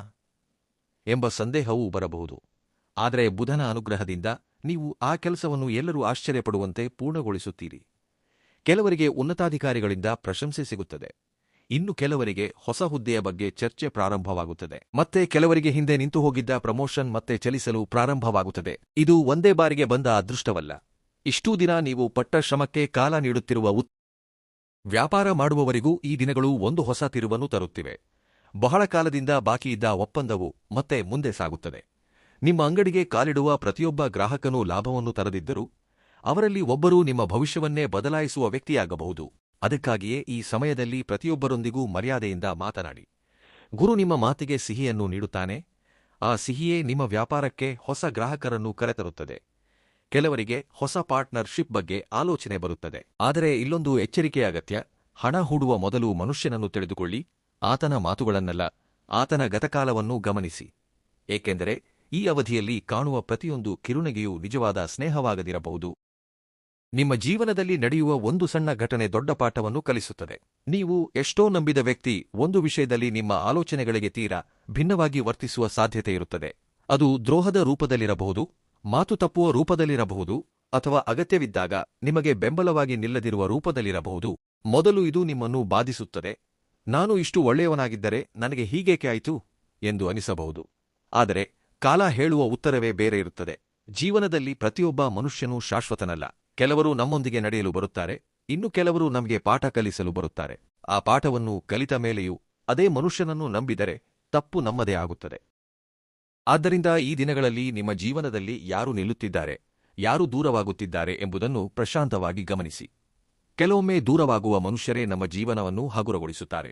ಎಂಬ ಸಂದೇಹವೂ ಬರಬಹುದು. ಆದರೆ ಬುಧನ ಅನುಗ್ರಹದಿಂದ ನೀವು ಆ ಕೆಲಸವನ್ನು ಎಲ್ಲರೂ ಆಶ್ಚರ್ಯಪಡುವಂತೆ ಪೂರ್ಣಗೊಳಿಸುತ್ತೀರಿ. ಕೆಲವರಿಗೆ ಉನ್ನತಾಧಿಕಾರಿಗಳಿಂದ ಪ್ರಶಂಸೆ ಸಿಗುತ್ತದೆ, ಇನ್ನು ಕೆಲವರಿಗೆ ಹೊಸ ಹುದ್ದೆಯ ಬಗ್ಗೆ ಚರ್ಚೆ ಪ್ರಾರಂಭವಾಗುತ್ತದೆ, ಮತ್ತೆ ಕೆಲವರಿಗೆ ಹಿಂದೆ ನಿಂತು ಹೋಗಿದ್ದ ಪ್ರಮೋಷನ್ ಮತ್ತೆ ಚಲಿಸಲು ಪ್ರಾರಂಭವಾಗುತ್ತದೆ. ಇದು ಒಂದೇ ಬಾರಿಗೆ ಬಂದ ಅದೃಷ್ಟವಲ್ಲ. ಇಷ್ಟೂ ದಿನ ನೀವು ಪಟ್ಟ ಶ್ರಮಕ್ಕೆ ಕಾಲ ನೀಡುತ್ತಿರುವ ವ್ಯಾಪಾರ ಮಾಡುವವರಿಗೂ ಈ ದಿನಗಳು ಒಂದು ಹೊಸ ತಿರುವನ್ನು ತರುತ್ತಿವೆ. ಬಹಳ ಕಾಲದಿಂದ ಬಾಕಿಯಿದ್ದ ಒಪ್ಪಂದವು ಮತ್ತೆ ಮುಂದೆ ಸಾಗುತ್ತದೆ. ನಿಮ್ಮ ಅಂಗಡಿಗೆ ಕಾಲಿಡುವ ಪ್ರತಿಯೊಬ್ಬ ಗ್ರಾಹಕನೂ ಲಾಭವನ್ನು ತರದಿದ್ದರೂ ಅವರಲ್ಲಿ ಒಬ್ಬರೂ ನಿಮ್ಮ ಭವಿಷ್ಯವನ್ನೇ ಬದಲಾಯಿಸುವ ವ್ಯಕ್ತಿಯಾಗಬಹುದು. ಅದಕ್ಕಾಗಿಯೇ ಈ ಸಮಯದಲ್ಲಿ ಪ್ರತಿಯೊಬ್ಬರೊಂದಿಗೂ ಮರ್ಯಾದೆಯಿಂದ ಮಾತನಾಡಿ. ಗುರು ನಿಮ್ಮ ಮಾತಿಗೆ ಸಿಹಿಯನ್ನು ನೀಡುತ್ತಾನೆ. ಆ ಸಿಹಿಯೇ ನಿಮ್ಮ ವ್ಯಾಪಾರಕ್ಕೆ ಹೊಸ ಗ್ರಾಹಕರನ್ನು ಕರೆತರುತ್ತದೆ. ಕೆಲವರಿಗೆ ಹೊಸ ಪಾರ್ಟ್ನರ್ಶಿಪ್ ಬಗ್ಗೆ ಆಲೋಚನೆ ಬರುತ್ತದೆ. ಆದರೆ ಇಲ್ಲೊಂದು ಎಚ್ಚರಿಕೆ ಅಗತ್ಯ. ಹಣ ಹೂಡುವ ಮೊದಲು ಮನುಷ್ಯನನ್ನು ತಿಳಿದುಕೊಳ್ಳಿ, ಆತನ ಮಾತುಗಳನ್ನಲ್ಲ, ಆತನ ಗತಕಾಲವನ್ನೂ ಗಮನಿಸಿ. ಏಕೆಂದರೆ ಈ ಅವಧಿಯಲ್ಲಿ ಕಾಣುವ ಪ್ರತಿಯೊಂದು ಕಿರುನಗೆಯೂ ನಿಜವಾದ ಸ್ನೇಹವಾಗದಿರಬಹುದು. ನಿಮ್ಮ ಜೀವನದಲ್ಲಿ ನಡೆಯುವ ಒಂದು ಸಣ್ಣ ಘಟನೆ ದೊಡ್ಡ ಪಾಠವನ್ನು ಕಲಿಸುತ್ತದೆ. ನೀವು ಎಷ್ಟೋ ನಂಬಿದ ವ್ಯಕ್ತಿ ಒಂದು ವಿಷಯದಲ್ಲಿ ನಿಮ್ಮ ಆಲೋಚನೆಗಳಿಗೆ ತೀರಾ ಭಿನ್ನವಾಗಿ ವರ್ತಿಸುವ ಸಾಧ್ಯತೆಯಿರುತ್ತದೆ. ಅದು ದ್ರೋಹದ ರೂಪದಲ್ಲಿರಬಹುದು, ಮಾತು ತಪ್ಪುವ ರೂಪದಲ್ಲಿರಬಹುದು, ಅಥವಾ ಅಗತ್ಯವಿದ್ದಾಗ ನಿಮಗೆ ಬೆಂಬಲವಾಗಿ ನಿಲ್ಲದಿರುವ ರೂಪದಲ್ಲಿರಬಹುದು. ಮೊದಲು ಇದು ನಿಮ್ಮನ್ನು ಬಾಧಿಸುತ್ತದೆ. ನಾನು ಇಷ್ಟು ಒಳ್ಳೆಯವನಾಗಿದ್ದರೆ ನನಗೆ ಹೀಗೇಕೆ ಆಯಿತು ಎಂದು ಅನಿಸಬಹುದು. ಆದರೆ ಕಾಲ ಹೇಳುವ ಉತ್ತರವೇ ಬೇರೆ ಇರುತ್ತದೆ. ಜೀವನದಲ್ಲಿ ಪ್ರತಿಯೊಬ್ಬ ಮನುಷ್ಯನೂ ಶಾಶ್ವತನಲ್ಲ. ಕೆಲವರು ನಮ್ಮೊಂದಿಗೆ ನಡೆಯಲು ಬರುತ್ತಾರೆ, ಇನ್ನು ಕೆಲವರು ನಮಗೆ ಪಾಠ ಕಲಿಸಲು ಬರುತ್ತಾರೆ. ಆ ಪಾಠವನ್ನು ಕಲಿತ ಮೇಲೆಯೂ ಅದೇ ಮನುಷ್ಯನನ್ನು ನಂಬಿದರೆ ತಪ್ಪು ನಮ್ಮದೇ ಆಗುತ್ತದೆ. ಆದ್ದರಿಂದ ಈ ದಿನಗಳಲ್ಲಿ ನಿಮ್ಮ ಜೀವನದಲ್ಲಿ ಯಾರು ನಿಲ್ಲುತ್ತಿದ್ದಾರೆ, ಯಾರು ದೂರವಾಗುತ್ತಿದ್ದಾರೆ ಎಂಬುದನ್ನು ಪ್ರಶಾಂತವಾಗಿ ಗಮನಿಸಿ. ಕೆಲವೊಮ್ಮೆ ದೂರವಾಗುವ ಮನುಷ್ಯರೇ ನಮ್ಮ ಜೀವನವನ್ನು ಹಗುರಗೊಳಿಸುತ್ತಾರೆ.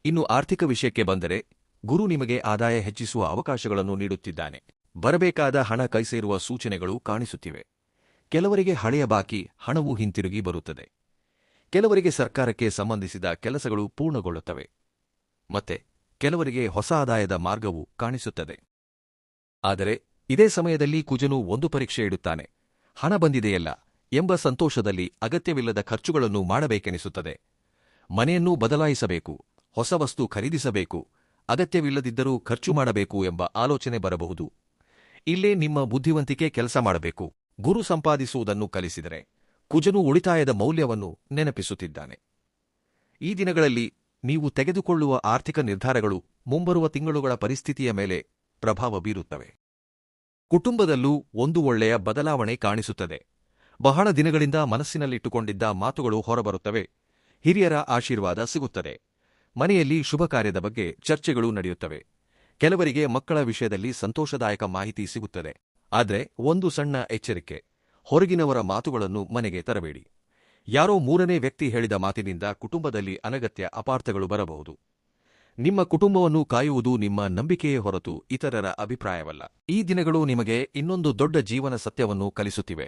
ಇನ್ನು ಆರ್ಥಿಕ ವಿಷಯಕ್ಕೆ ಬಂದರೆ, ಗುರು ನಿಮಗೆ ಆದಾಯ ಹೆಚ್ಚಿಸುವ ಅವಕಾಶಗಳನ್ನು ನೀಡುತ್ತಿದ್ದಾನೆ. ಬರಬೇಕಾದ ಹಣ ಕೈಸೇರುವ ಸೂಚನೆಗಳು ಕಾಣಿಸುತ್ತಿವೆ. ಕೆಲವರಿಗೆ ಹಳೆಯ ಬಾಕಿ ಹಣವು ಹಿಂತಿರುಗಿ ಬರುತ್ತದೆ. ಕೆಲವರಿಗೆ ಸರ್ಕಾರಕ್ಕೆ ಸಂಬಂಧಿಸಿದ ಕೆಲಸಗಳು ಪೂರ್ಣಗೊಳ್ಳುತ್ತವೆ. ಮತ್ತೆ ಕೆಲವರಿಗೆ ಹೊಸ ಆದಾಯದ ಮಾರ್ಗವು ಕಾಣಿಸುತ್ತದೆ. ಆದರೆ ಇದೇ ಸಮಯದಲ್ಲಿ ಕುಜನು ಒಂದು ಪರೀಕ್ಷೆ ಇಡುತ್ತಾನೆ. ಹಣ ಬಂದಿದೆಯಲ್ಲ ಎಂಬ ಸಂತೋಷದಲ್ಲಿ ಅಗತ್ಯವಿಲ್ಲದ ಖರ್ಚುಗಳನ್ನು ಮಾಡಬೇಕೆನಿಸುತ್ತದೆ. ಮನೆಯನ್ನು ಬದಲಾಯಿಸಬೇಕು, ಹೊಸ ವಸ್ತು ಖರೀದಿಸಬೇಕು, ಅಗತ್ಯವಿಲ್ಲದಿದ್ದರೂ ಖರ್ಚು ಮಾಡಬೇಕು ಎಂಬ ಆಲೋಚನೆ ಬರಬಹುದು. ಇಲ್ಲೇ ನಿಮ್ಮ ಬುದ್ಧಿವಂತಿಕೆ ಕೆಲಸ ಮಾಡಬೇಕು. ಗುರು ಸಂಪಾದಿಸುವುದನ್ನು ಕಲಿಸಿದರೆ ಕುಜನು ಉಳಿತಾಯದ ಮೌಲ್ಯವನ್ನು ನೆನಪಿಸುತ್ತಿದ್ದಾನೆ. ಈ ದಿನಗಳಲ್ಲಿ ನೀವು ತೆಗೆದುಕೊಳ್ಳುವ ಆರ್ಥಿಕ ನಿರ್ಧಾರಗಳು ಮುಂಬರುವ ತಿಂಗಳುಗಳ ಪರಿಸ್ಥಿತಿಯ ಮೇಲೆ ಪ್ರಭಾವ ಬೀರುತ್ತವೆ. ಕುಟುಂಬದಲ್ಲೂ ಒಂದು ಒಳ್ಳೆಯ ಬದಲಾವಣೆ ಕಾಣಿಸುತ್ತದೆ. ಬಹಳ ದಿನಗಳಿಂದ ಮನಸ್ಸಿನಲ್ಲಿಟ್ಟುಕೊಂಡಿದ್ದ ಮಾತುಗಳು ಹೊರಬರುತ್ತವೆ. ಹಿರಿಯರ ಆಶೀರ್ವಾದ ಸಿಗುತ್ತದೆ. ಮನೆಯಲ್ಲಿ ಶುಭ ಕಾರ್ಯದ ಬಗ್ಗೆ ಚರ್ಚೆಗಳು ನಡೆಯುತ್ತವೆ. ಕೆಲವರಿಗೆ ಮಕ್ಕಳ ವಿಷಯದಲ್ಲಿ ಸಂತೋಷದಾಯಕ ಮಾಹಿತಿ ಸಿಗುತ್ತದೆ. ಆದರೆ ಒಂದು ಸಣ್ಣ ಎಚ್ಚರಿಕೆ: ಹೊರಗಿನವರ ಮಾತುಗಳನ್ನು ಮನೆಗೆ ತರಬೇಡಿ. ಯಾರೋ ಮೂರನೇ ವ್ಯಕ್ತಿ ಹೇಳಿದ ಮಾತಿನಿಂದ ಕುಟುಂಬದಲ್ಲಿ ಅನಗತ್ಯ ಅಪಾರ್ಥಗಳು ಬರಬಹುದು. ನಿಮ್ಮ ಕುಟುಂಬವನ್ನು ಕಾಯುವುದು ನಿಮ್ಮ ನಂಬಿಕೆಯೇ ಹೊರತು ಇತರರ ಅಭಿಪ್ರಾಯವಲ್ಲ. ಈ ದಿನಗಳು ನಿಮಗೆ ಇನ್ನೊಂದು ದೊಡ್ಡ ಜೀವನ ಸತ್ಯವನ್ನು ಕಲಿಸುತ್ತಿವೆ.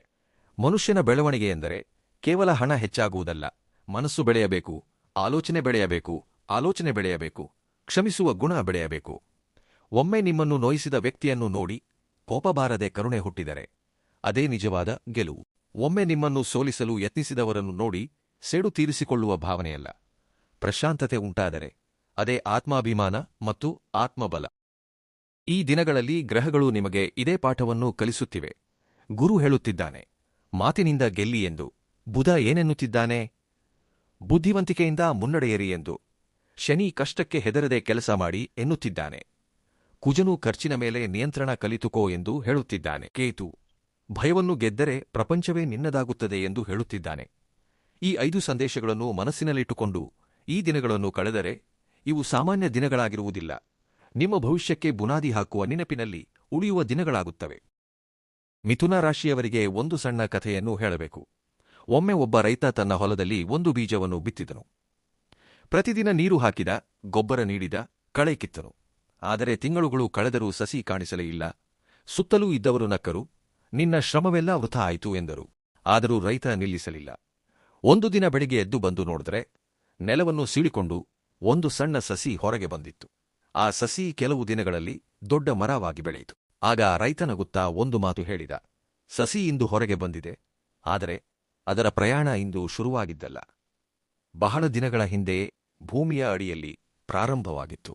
ಮನುಷ್ಯನ ಬೆಳವಣಿಗೆ ಎಂದರೆ ಕೇವಲ ಹಣ ಹೆಚ್ಚಾಗುವುದಲ್ಲ. ಮನಸ್ಸು ಬೆಳೆಯಬೇಕು, ಆಲೋಚನೆ ಬೆಳೆಯಬೇಕು, ಆಲೋಚನೆ ಬೆಳೆಯಬೇಕು, ಕ್ಷಮಿಸುವ ಗುಣ ಬೆಳೆಯಬೇಕು. ಒಮ್ಮೆ ನಿಮ್ಮನ್ನು ನೋಯಿಸಿದ ವ್ಯಕ್ತಿಯನ್ನು ನೋಡಿ ಕೋಪ ಬಾರದೆ ಕರುಣೆ ಹುಟ್ಟಿದರೆ ಅದೇ ನಿಜವಾದ ಗೆಲುವು. ಒಮ್ಮೆ ನಿಮ್ಮನ್ನು ಸೋಲಿಸಲು ಯತ್ನಿಸಿದವರನ್ನು ನೋಡಿ ಸೇಡು ತೀರಿಸಿಕೊಳ್ಳುವ ಭಾವನೆಯಲ್ಲ, ಪ್ರಶಾಂತತೆ ಉಂಟಾದರೆ ಅದೇ ಆತ್ಮಾಭಿಮಾನ ಮತ್ತು ಆತ್ಮಬಲ. ಈ ದಿನಗಳಲ್ಲಿ ಗ್ರಹಗಳು ನಿಮಗೆ ಇದೇ ಪಾಠವನ್ನು ಕಲಿಸುತ್ತಿವೆ. ಗುರು ಹೇಳುತ್ತಿದ್ದಾನೆ, ಮಾತಿನಿಂದ ಗೆಲ್ಲಿ ಎಂದು. ಬುಧ ಏನೆನ್ನುತ್ತಿದ್ದಾನೆ? ಬುದ್ಧಿವಂತಿಕೆಯಿಂದ ಮುನ್ನಡೆಯಿರಿ ಎಂದು. ಶನಿ ಕಷ್ಟಕ್ಕೆ ಹೆದರದೆ ಕೆಲಸ ಮಾಡಿ ಎನ್ನುತ್ತಿದ್ದಾನೆ. ಕುಜನು ಖರ್ಚಿನ ಮೇಲೆ ನಿಯಂತ್ರಣ ಕಲಿತುಕೋ ಎಂದು ಹೇಳುತ್ತಿದ್ದಾನೆ. ಕೇತು ಭಯವನ್ನು ಗೆದ್ದರೆ ಪ್ರಪಂಚವೇ ನಿನ್ನದಾಗುತ್ತದೆ ಎಂದು ಹೇಳುತ್ತಿದ್ದಾನೆ. ಈ 5 ಸಂದೇಶಗಳನ್ನು ಮನಸ್ಸಿನಲ್ಲಿಟ್ಟುಕೊಂಡು ಈ ದಿನಗಳನ್ನು ಕಳೆದರೆ ಇವು ಸಾಮಾನ್ಯ ದಿನಗಳಾಗಿರುವುದಿಲ್ಲ. ನಿಮ್ಮ ಭವಿಷ್ಯಕ್ಕೆ ಬುನಾದಿ ಹಾಕುವ ನೆನಪಿನಲ್ಲಿ ಉಳಿಯುವ ದಿನಗಳಾಗುತ್ತವೆ. ಮಿಥುನ ರಾಶಿಯವರಿಗೆ ಒಂದು ಸಣ್ಣ ಕಥೆಯನ್ನು ಹೇಳಬೇಕು. ಒಮ್ಮೆ ಒಬ್ಬ ರೈತ ತನ್ನ ಹೊಲದಲ್ಲಿ ಒಂದು ಬೀಜವನ್ನು ಬಿತ್ತಿದನು. ಪ್ರತಿದಿನ ನೀರು ಹಾಕಿದ, ಗೊಬ್ಬರ ನೀಡಿದ, ಕಳೆ ಕಿತ್ತನು. ಆದರೆ ತಿಂಗಳುಗಳು ಕಳೆದರೂ ಸಸಿ ಕಾಣಿಸಲೇ ಇಲ್ಲ. ಸುತ್ತಲೂ ಇದ್ದವರು ನಕ್ಕರು. ನಿನ್ನ ಶ್ರಮವೆಲ್ಲ ವೃಥಾ ಆಯಿತು ಎಂದರು. ಆದರೂ ರೈತ ನಿಲ್ಲಿಸಲಿಲ್ಲ. ಒಂದು ದಿನ ಬೆಳಿಗ್ಗೆ ಎದ್ದು ಬಂದು ನೋಡಿದರೆ ನೆಲವನ್ನು ಸೀಳಿಕೊಂಡು ಒಂದು ಸಣ್ಣ ಸಸಿ ಹೊರಗೆ ಬಂದಿತ್ತು. ಆ ಸಸಿ ಕೆಲವು ದಿನಗಳಲ್ಲಿ ದೊಡ್ಡ ಮರವಾಗಿ ಬೆಳೆಯಿತು. ಆಗ ರೈತನಗುತ್ತಾ ಒಂದು ಮಾತು ಹೇಳಿದ: ಸಸಿ ಇಂದು ಹೊರಗೆ ಬಂದಿದೆ, ಆದರೆ ಅದರ ಪ್ರಯಾಣ ಇಂದು ಶುರುವಾಗಿದ್ದಲ್ಲ. ಬಹಳ ದಿನಗಳ ಹಿಂದೆಯೇ ಭೂಮಿಯ ಅಡಿಯಲ್ಲಿ ಪ್ರಾರಂಭವಾಗಿತ್ತು.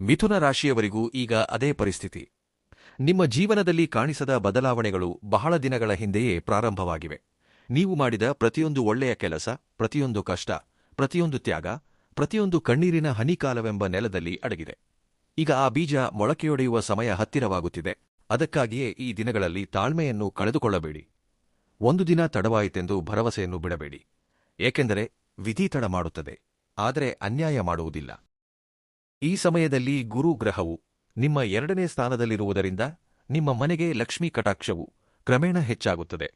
ಮಿಥುನ ರಾಶಿಯವರಿಗೂ ಈಗ ಅದೇ ಪರಿಸ್ಥಿತಿ. ನಿಮ್ಮ ಜೀವನದಲ್ಲಿ ಕಾಣಿಸದ ಬದಲಾವಣೆಗಳು ಬಹಳ ದಿನಗಳ ಹಿಂದೆಯೇ ಪ್ರಾರಂಭವಾಗಿವೆ. ನೀವು ಮಾಡಿದ ಪ್ರತಿಯೊಂದು ಒಳ್ಳೆಯ ಕೆಲಸ, ಪ್ರತಿಯೊಂದು ಕಷ್ಟ, ಪ್ರತಿಯೊಂದು ತ್ಯಾಗ, ಪ್ರತಿಯೊಂದು ಕಣ್ಣೀರಿನ ಹನಿಕಾಲವೆಂಬ ನೆಲದಲ್ಲಿ ಅಡಗಿದೆ. ಈಗ ಆ ಬೀಜ ಮೊಳಕೆಯೊಡೆಯುವ ಸಮಯ ಹತ್ತಿರವಾಗುತ್ತಿದೆ. ಅದಕ್ಕಾಗಿಯೇ ಈ ದಿನಗಳಲ್ಲಿ ತಾಳ್ಮೆಯನ್ನು ಕಳೆದುಕೊಳ್ಳಬೇಡಿ. ಒಂದು ದಿನ ತಡವಾಯಿತೆಂದು ಭರವಸೆಯನ್ನು ಬಿಡಬೇಡಿ. ಏಕೆಂದರೆ ವಿಧಿ ತಡ ಮಾಡುತ್ತದೆ, ಆದರೆ ಅನ್ಯಾಯ ಮಾಡುವುದಿಲ್ಲ. ಈ ಸಮಯದಲ್ಲಿ ಗುರು ಗ್ರಹವು ನಿಮ್ಮ 2ನೇ ಸ್ಥಾನದಲ್ಲಿರುವುದರಿಂದ ನಿಮ್ಮ ಮನೆಗೆ ಲಕ್ಷ್ಮೀ ಕಟಾಕ್ಷವು ಕ್ರಮೇಣ ಹೆಚ್ಚಾಗುತ್ತದೆ.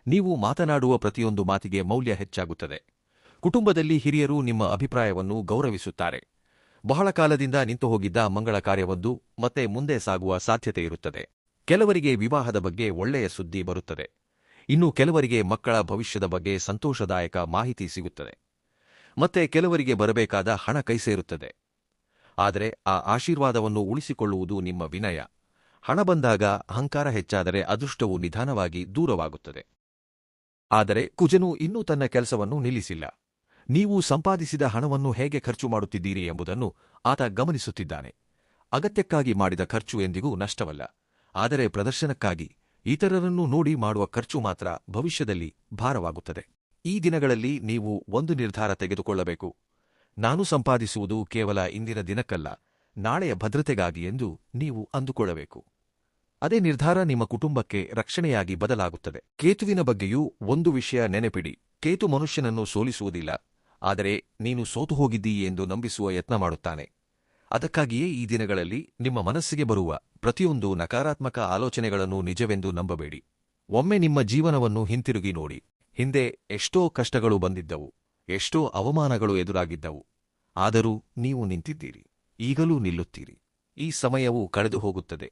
ನೀವು ಮಾತನಾಡುವ ಪ್ರತಿಯೊಂದು ಮಾತಿಗೆ ಮೌಲ್ಯ ಹೆಚ್ಚಾಗುತ್ತದೆ. ಕುಟುಂಬದಲ್ಲಿ ಹಿರಿಯರು ನಿಮ್ಮ ಅಭಿಪ್ರಾಯವನ್ನು ಗೌರವಿಸುತ್ತಾರೆ. ಬಹಳ ಕಾಲದಿಂದ ನಿಂತುಹೋಗಿದ್ದ ಮಂಗಳ ಕಾರ್ಯವೊಂದು ಮತ್ತೆ ಮುಂದೆ ಸಾಗುವ ಸಾಧ್ಯತೆಯಿರುತ್ತದೆ. ಕೆಲವರಿಗೆ ವಿವಾಹದ ಬಗ್ಗೆ ಒಳ್ಳೆಯ ಸುದ್ದಿ ಬರುತ್ತದೆ. ಇನ್ನು ಕೆಲವರಿಗೆ ಮಕ್ಕಳ ಭವಿಷ್ಯದ ಬಗ್ಗೆ ಸಂತೋಷದಾಯಕ ಮಾಹಿತಿ ಸಿಗುತ್ತದೆ. ಮತ್ತೆ ಕೆಲವರಿಗೆ ಬರಬೇಕಾದ ಹಣ ಕೈಸೇರುತ್ತದೆ. ಆದರೆ ಆ ಆಶೀರ್ವಾದವನ್ನು ಉಳಿಸಿಕೊಳ್ಳುವುದು ನಿಮ್ಮ ವಿನಯ. ಹಣ ಬಂದಾಗ ಅಹಂಕಾರ ಹೆಚ್ಚಾದರೆ ಅದೃಷ್ಟವು ನಿಧಾನವಾಗಿ ದೂರವಾಗುತ್ತದೆ. ಆದರೆ ಕುಜನು ಇನ್ನೂ ತನ್ನ ಕೆಲಸವನ್ನು ನಿಲ್ಲಿಸಿಲ್ಲ. ನೀವು ಸಂಪಾದಿಸಿದ ಹಣವನ್ನು ಹೇಗೆ ಖರ್ಚು ಮಾಡುತ್ತಿದ್ದೀರಿ ಎಂಬುದನ್ನು ಆತ ಗಮನಿಸುತ್ತಿದ್ದಾನೆ. ಅಗತ್ಯಕ್ಕಾಗಿ ಮಾಡಿದ ಖರ್ಚು ಎಂದಿಗೂ ನಷ್ಟವಲ್ಲ. ಆದರೆ ಪ್ರದರ್ಶನಕ್ಕಾಗಿ ಇತರರನ್ನು ನೋಡಿ ಮಾಡುವ ಖರ್ಚು ಮಾತ್ರ ಭವಿಷ್ಯದಲ್ಲಿ ಭಾರವಾಗುತ್ತದೆ. ಈ ದಿನಗಳಲ್ಲಿ ನೀವು ಒಂದು ನಿರ್ಧಾರ ತೆಗೆದುಕೊಳ್ಳಬೇಕು. ನಾನು ಸಂಪಾದಿಸುವುದು ಕೇವಲ ಇಂದಿನ ದಿನಕ್ಕಲ್ಲ, ನಾಳೆಯ ಭದ್ರತೆಗಾಗಿ ಎಂದು ನೀವು ಅಂದುಕೊಳ್ಳಬೇಕು. ಅದೇ ನಿರ್ಧಾರ ನಿಮ್ಮ ಕುಟುಂಬಕ್ಕೆ ರಕ್ಷಣೆಯಾಗಿ ಬದಲಾಗುತ್ತದೆ. ಕೇತುವಿನ ಬಗ್ಗೆಯೂ ಒಂದು ವಿಷಯ ನೆನಪಿಡಿ. ಕೇತು ಮನುಷ್ಯನನ್ನು ಸೋಲಿಸುವುದಿಲ್ಲ, ಆದರೆ ನೀನು ಸೋತು ಹೋಗಿದ್ದೀ ಎಂದು ನಂಬಿಸುವ ಯತ್ನ ಮಾಡುತ್ತಾನೆ. ಅದಕ್ಕಾಗಿಯೇ ಈ ದಿನಗಳಲ್ಲಿ ನಿಮ್ಮ ಮನಸ್ಸಿಗೆ ಬರುವ ಪ್ರತಿಯೊಂದು ನಕಾರಾತ್ಮಕ ಆಲೋಚನೆಗಳನ್ನು ನಿಜವೆಂದು ನಂಬಬೇಡಿ. ಒಮ್ಮೆ ನಿಮ್ಮ ಜೀವನವನ್ನು ಹಿಂತಿರುಗಿ ನೋಡಿ. ಹಿಂದೆ ಎಷ್ಟೋ ಕಷ್ಟಗಳು ಬಂದಿದ್ದವು, ಎಷ್ಟೋ ಅವಮಾನಗಳು ಎದುರಾಗಿದ್ದವು. ಆದರೂ ನೀವು ನಿಂತಿದ್ದೀರಿ. ಈಗಲೂ ನಿಲ್ಲುತ್ತೀರಿ. ಈ ಸಮಯವು ಕಳೆದು ಹೋಗುತ್ತದೆ.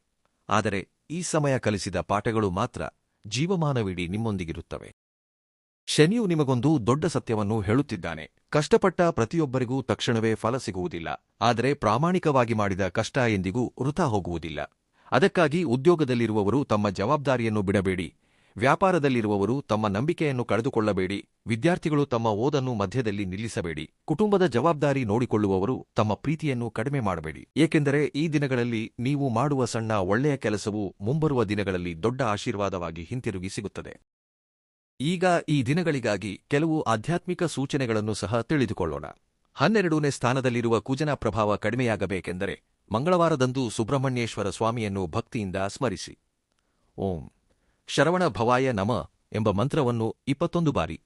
ಆದರೆ ಈ ಸಮಯ ಕಲಿಸಿದ ಪಾಠಗಳು ಮಾತ್ರ ಜೀವಮಾನವಿಡೀ ನಿಮ್ಮೊಂದಿಗಿರುತ್ತವೆ. ಶನಿಯು ನಿಮಗೊಂದು ದೊಡ್ಡ ಸತ್ಯವನ್ನು ಹೇಳುತ್ತಿದ್ದಾನೆ. ಕಷ್ಟಪಟ್ಟ ಪ್ರತಿಯೊಬ್ಬರಿಗೂ ತಕ್ಷಣವೇ ಫಲ ಸಿಗುವುದಿಲ್ಲ. ಆದರೆ ಪ್ರಾಮಾಣಿಕವಾಗಿ ಮಾಡಿದ ಕಷ್ಟ ಎಂದಿಗೂ ವೃಥಾ ಹೋಗುವುದಿಲ್ಲ. ಅದಕ್ಕಾಗಿ ಉದ್ಯೋಗದಲ್ಲಿರುವವರು ತಮ್ಮ ಜವಾಬ್ದಾರಿಯನ್ನು ಬಿಡಬೇಡಿ. ವ್ಯಾಪಾರದಲ್ಲಿರುವವರು ತಮ್ಮ ನಂಬಿಕೆಯನ್ನು ಕಳೆದುಕೊಳ್ಳಬೇಡಿ. ವಿದ್ಯಾರ್ಥಿಗಳು ತಮ್ಮ ಓದನ್ನು ಮಧ್ಯದಲ್ಲಿ ನಿಲ್ಲಿಸಬೇಡಿ. ಕುಟುಂಬದ ಜವಾಬ್ದಾರಿ ನೋಡಿಕೊಳ್ಳುವವರು ತಮ್ಮ ಪ್ರೀತಿಯನ್ನು ಕಡಿಮೆ ಮಾಡಬೇಡಿ. ಏಕೆಂದರೆ ಈ ದಿನಗಳಲ್ಲಿ ನೀವು ಮಾಡುವ ಸಣ್ಣ ಒಳ್ಳೆಯ ಕೆಲಸವು ಮುಂಬರುವ ದಿನಗಳಲ್ಲಿ ದೊಡ್ಡ ಆಶೀರ್ವಾದವಾಗಿ ಹಿಂತಿರುಗಿ ಸಿಗುತ್ತದೆ. ಈಗ ಈ ದಿನಗಳಿಗಾಗಿ ಕೆಲವು ಆಧ್ಯಾತ್ಮಿಕ ಸೂಚನೆಗಳನ್ನು ಸಹ ತಿಳಿದುಕೊಳ್ಳೋಣ. 12ನೇ ಸ್ಥಾನದಲ್ಲಿರುವ ಕುಜನ ಪ್ರಭಾವ ಕಡಿಮೆಯಾಗಬೇಕೆಂದರೆ ಮಂಗಳವಾರದಂದು ಸುಬ್ರಹ್ಮಣ್ಯೇಶ್ವರ ಸ್ವಾಮಿಯನ್ನು ಭಕ್ತಿಯಿಂದ ಸ್ಮರಿಸಿ. ಓಂ ಶರವಣ ಭವಾಯ ನಮಃ ಎಂಬ ಮಂತ್ರವನ್ನು 21 ಬಾರಿ,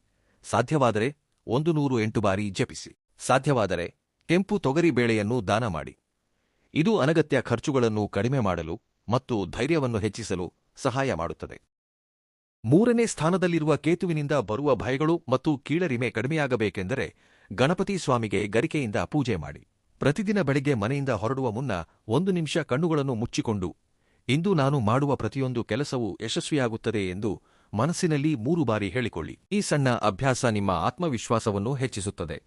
ಸಾಧ್ಯವಾದರೆ 108 ಬಾರಿ ಜಪಿಸಿ. ಸಾಧ್ಯವಾದರೆ ಕೆಂಪು ತೊಗರಿ ಬೇಳೆಯನ್ನು ದಾನ ಮಾಡಿ. ಇದು ಅನಗತ್ಯ ಖರ್ಚುಗಳನ್ನು ಕಡಿಮೆ ಮಾಡಲು ಮತ್ತು ಧೈರ್ಯವನ್ನು ಹೆಚ್ಚಿಸಲು ಸಹಾಯ ಮಾಡುತ್ತದೆ. 3ನೇ ಸ್ಥಾನದಲ್ಲಿರುವ ಕೇತುವಿನಿಂದ ಬರುವ ಭಯಗಳು ಮತ್ತು ಕೀಳರಿಮೆ ಕಡಿಮೆಯಾಗಬೇಕೆಂದರೆ ಗಣಪತಿ ಸ್ವಾಮಿಗೆ ಗರಿಕೆಯಿಂದ ಪೂಜೆ ಮಾಡಿ. ಪ್ರತಿದಿನ ಬೆಳಿಗ್ಗೆ ಮನೆಯಿಂದ ಹೊರಡುವ ಮುನ್ನ 1 ನಿಮಿಷ ಕಣ್ಣುಗಳನ್ನು ಮುಚ್ಚಿಕೊಂಡು ಇಂದು ನಾನು ಮಾಡುವ ಪ್ರತಿಯೊಂದು ಕೆಲಸವೂ ಯಶಸ್ವಿಯಾಗುತ್ತದೆ ಎಂದು ಮನಸ್ಸಿನಲ್ಲಿ 3 ಬಾರಿ ಹೇಳಿಕೊಳ್ಳಿ. ಈ ಸಣ್ಣ ಅಭ್ಯಾಸ ನಿಮ್ಮ ಆತ್ಮವಿಶ್ವಾಸವನ್ನು ಹೆಚ್ಚಿಸುತ್ತದೆ.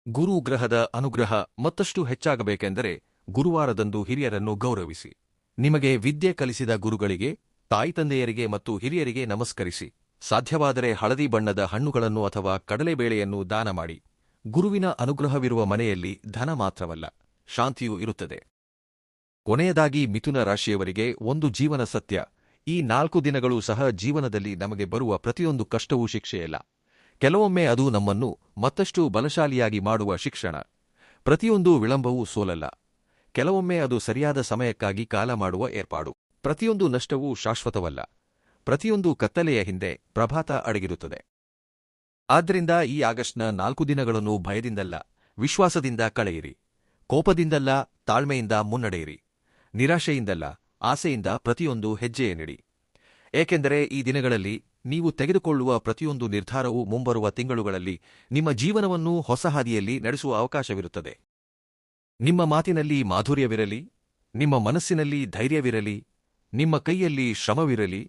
ಗುರು ಗ್ರಹದ ಅನುಗ್ರಹ ಮತ್ತಷ್ಟು ಹೆಚ್ಚಾಗಬೇಕೆಂದರೆ ಗುರುವಾರದಂದು ಹಿರಿಯರನ್ನು ಗೌರವಿಸಿ. ನಿಮಗೆ ವಿದ್ಯೆ ಕಲಿಸಿದ ಗುರುಗಳಿಗೆ, ತಾಯಿತಂದೆಯರಿಗೆ ಮತ್ತು ಹಿರಿಯರಿಗೆ ನಮಸ್ಕರಿಸಿ. ಸಾಧ್ಯವಾದರೆ ಹಳದಿ ಬಣ್ಣದ ಹಣ್ಣುಗಳನ್ನು ಅಥವಾ ಕಡಲೆಬೇಳೆಯನ್ನು ದಾನ ಮಾಡಿ. ಗುರುವಿನ ಅನುಗ್ರಹವಿರುವ ಮನೆಯಲ್ಲಿ ಧನ ಮಾತ್ರವಲ್ಲ, ಶಾಂತಿಯೂ ಇರುತ್ತದೆ. ಕೊನೆಯದಾಗಿ ಮಿಥುನ ರಾಶಿಯವರಿಗೆ ಒಂದು ಜೀವನ ಸತ್ಯ. ಈ 4 ದಿನಗಳೂ ಸಹ ಜೀವನದಲ್ಲಿ ನಮಗೆ ಬರುವ ಪ್ರತಿಯೊಂದು ಕಷ್ಟವೂ ಶಿಕ್ಷೆಯಲ್ಲ. ಕೆಲವೊಮ್ಮೆ ಅದು ನಮ್ಮನ್ನು ಮತ್ತಷ್ಟು ಬಲಶಾಲಿಯಾಗಿ ಮಾಡುವ ಶಿಕ್ಷಣ. ಪ್ರತಿಯೊಂದು ವಿಳಂಬವೂ ಸೋಲಲ್ಲ. ಕೆಲವೊಮ್ಮೆ ಅದು ಸರಿಯಾದ ಸಮಯಕ್ಕಾಗಿ ಕಾಲ ಮಾಡುವ ಏರ್ಪಾಡು. ಪ್ರತಿಯೊಂದು ನಷ್ಟವೂ ಶಾಶ್ವತವಲ್ಲ. ಪ್ರತಿಯೊಂದು ಕತ್ತಲೆಯ ಹಿಂದೆ ಪ್ರಭಾತ ಅಡಗಿರುತ್ತದೆ. ಆದ್ದರಿಂದ ಈ ಆಗಸ್ಟ್ನ 4 ದಿನಗಳನ್ನು ಭಯದಿಂದಲ್ಲ, ವಿಶ್ವಾಸದಿಂದ ಕಳೆಯಿರಿ. ಕೋಪದಿಂದಲ್ಲ, ತಾಳ್ಮೆಯಿಂದ ಮುನ್ನಡೆಯಿರಿ. ನಿರಾಶೆಯಿಂದಲ್ಲ, ಆಸೆಯಿಂದ ಪ್ರತಿಯೊಂದು ಹೆಜ್ಜೆಯನ್ನಿಡಿ. ಏಕೆಂದರೆ ಈ ದಿನಗಳಲ್ಲಿ ನೀವು ತೆಗೆದುಕೊಳ್ಳುವ ಪ್ರತಿಯೊಂದು ನಿರ್ಧಾರವೂ ಮುಂಬರುವ ತಿಂಗಳುಗಳಲ್ಲಿ ನಿಮ್ಮ ಜೀವನವನ್ನು ಹೊಸ ಹಾದಿಯಲ್ಲಿ ನಡೆಸುವ ಅವಕಾಶವಿರುತ್ತದೆ. ನಿಮ್ಮ ಮಾತಿನಲ್ಲಿ ಮಾಧುರ್ಯವಿರಲಿ, ನಿಮ್ಮ ಮನಸ್ಸಿನಲ್ಲಿ ಧೈರ್ಯವಿರಲಿ, ನಿಮ್ಮ ಕೈಯಲ್ಲಿ ಶ್ರಮವಿರಲಿ,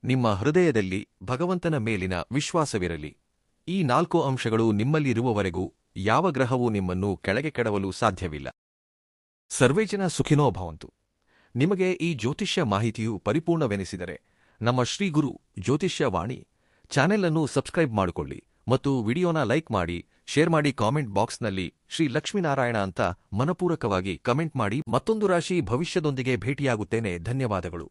ನಿಮ್ಮ ಹೃದಯದಲ್ಲಿ ಭಗವಂತನ ಮೇಲಿನ ವಿಶ್ವಾಸವಿರಲಿ. ಈ 4 ಅಂಶಗಳು ನಿಮ್ಮಲ್ಲಿರುವವರೆಗೂ ಯಾವ ಗ್ರಹವೂ ನಿಮ್ಮನ್ನು ಕೆಳಗೆ ಕೆಡವಲು ಸಾಧ್ಯವಿಲ್ಲ. ಸರ್ವೇ ಜನ ಸುಖಿನೋ ಭವಂತು. ನಿಮಗೆ ಈ ಜ್ಯೋತಿಷ್ಯ ಮಾಹಿತಿಯು ಪರಿಪೂರ್ಣವೆನಿಸಿದರೆ ನಮ್ಮ ಶ್ರೀ ಗುರು ಜ್ಯೋತಿಷ್ಯ ವಾಣಿ ಚಾನೆಲ್ ಅನ್ನು ಸಬ್ಸ್ಕ್ರೈಬ್ ಮಾಡಿಕೊಳ್ಳಿ ಮತ್ತು ವಿಡಿಯೋನ ಲೈಕ್ ಮಾಡಿ, ಶೇರ್ ಮಾಡಿ. ಕಾಮೆಂಟ್ ಬಾಕ್ಸ್ನಲ್ಲಿ ಶ್ರೀ ಲಕ್ಷ್ಮೀನಾರಾಯಣ ಅಂತ ಮನಪೂರ್ವಕವಾಗಿ ಕಮೆಂಟ್ ಮಾಡಿ. ಮತ್ತೊಂದು ರಾಶಿ ಭವಿಷ್ಯದೊಂದಿಗೆ ಭೇಟಿಯಾಗುತ್ತೇನೆ. ಧನ್ಯವಾದಗಳು.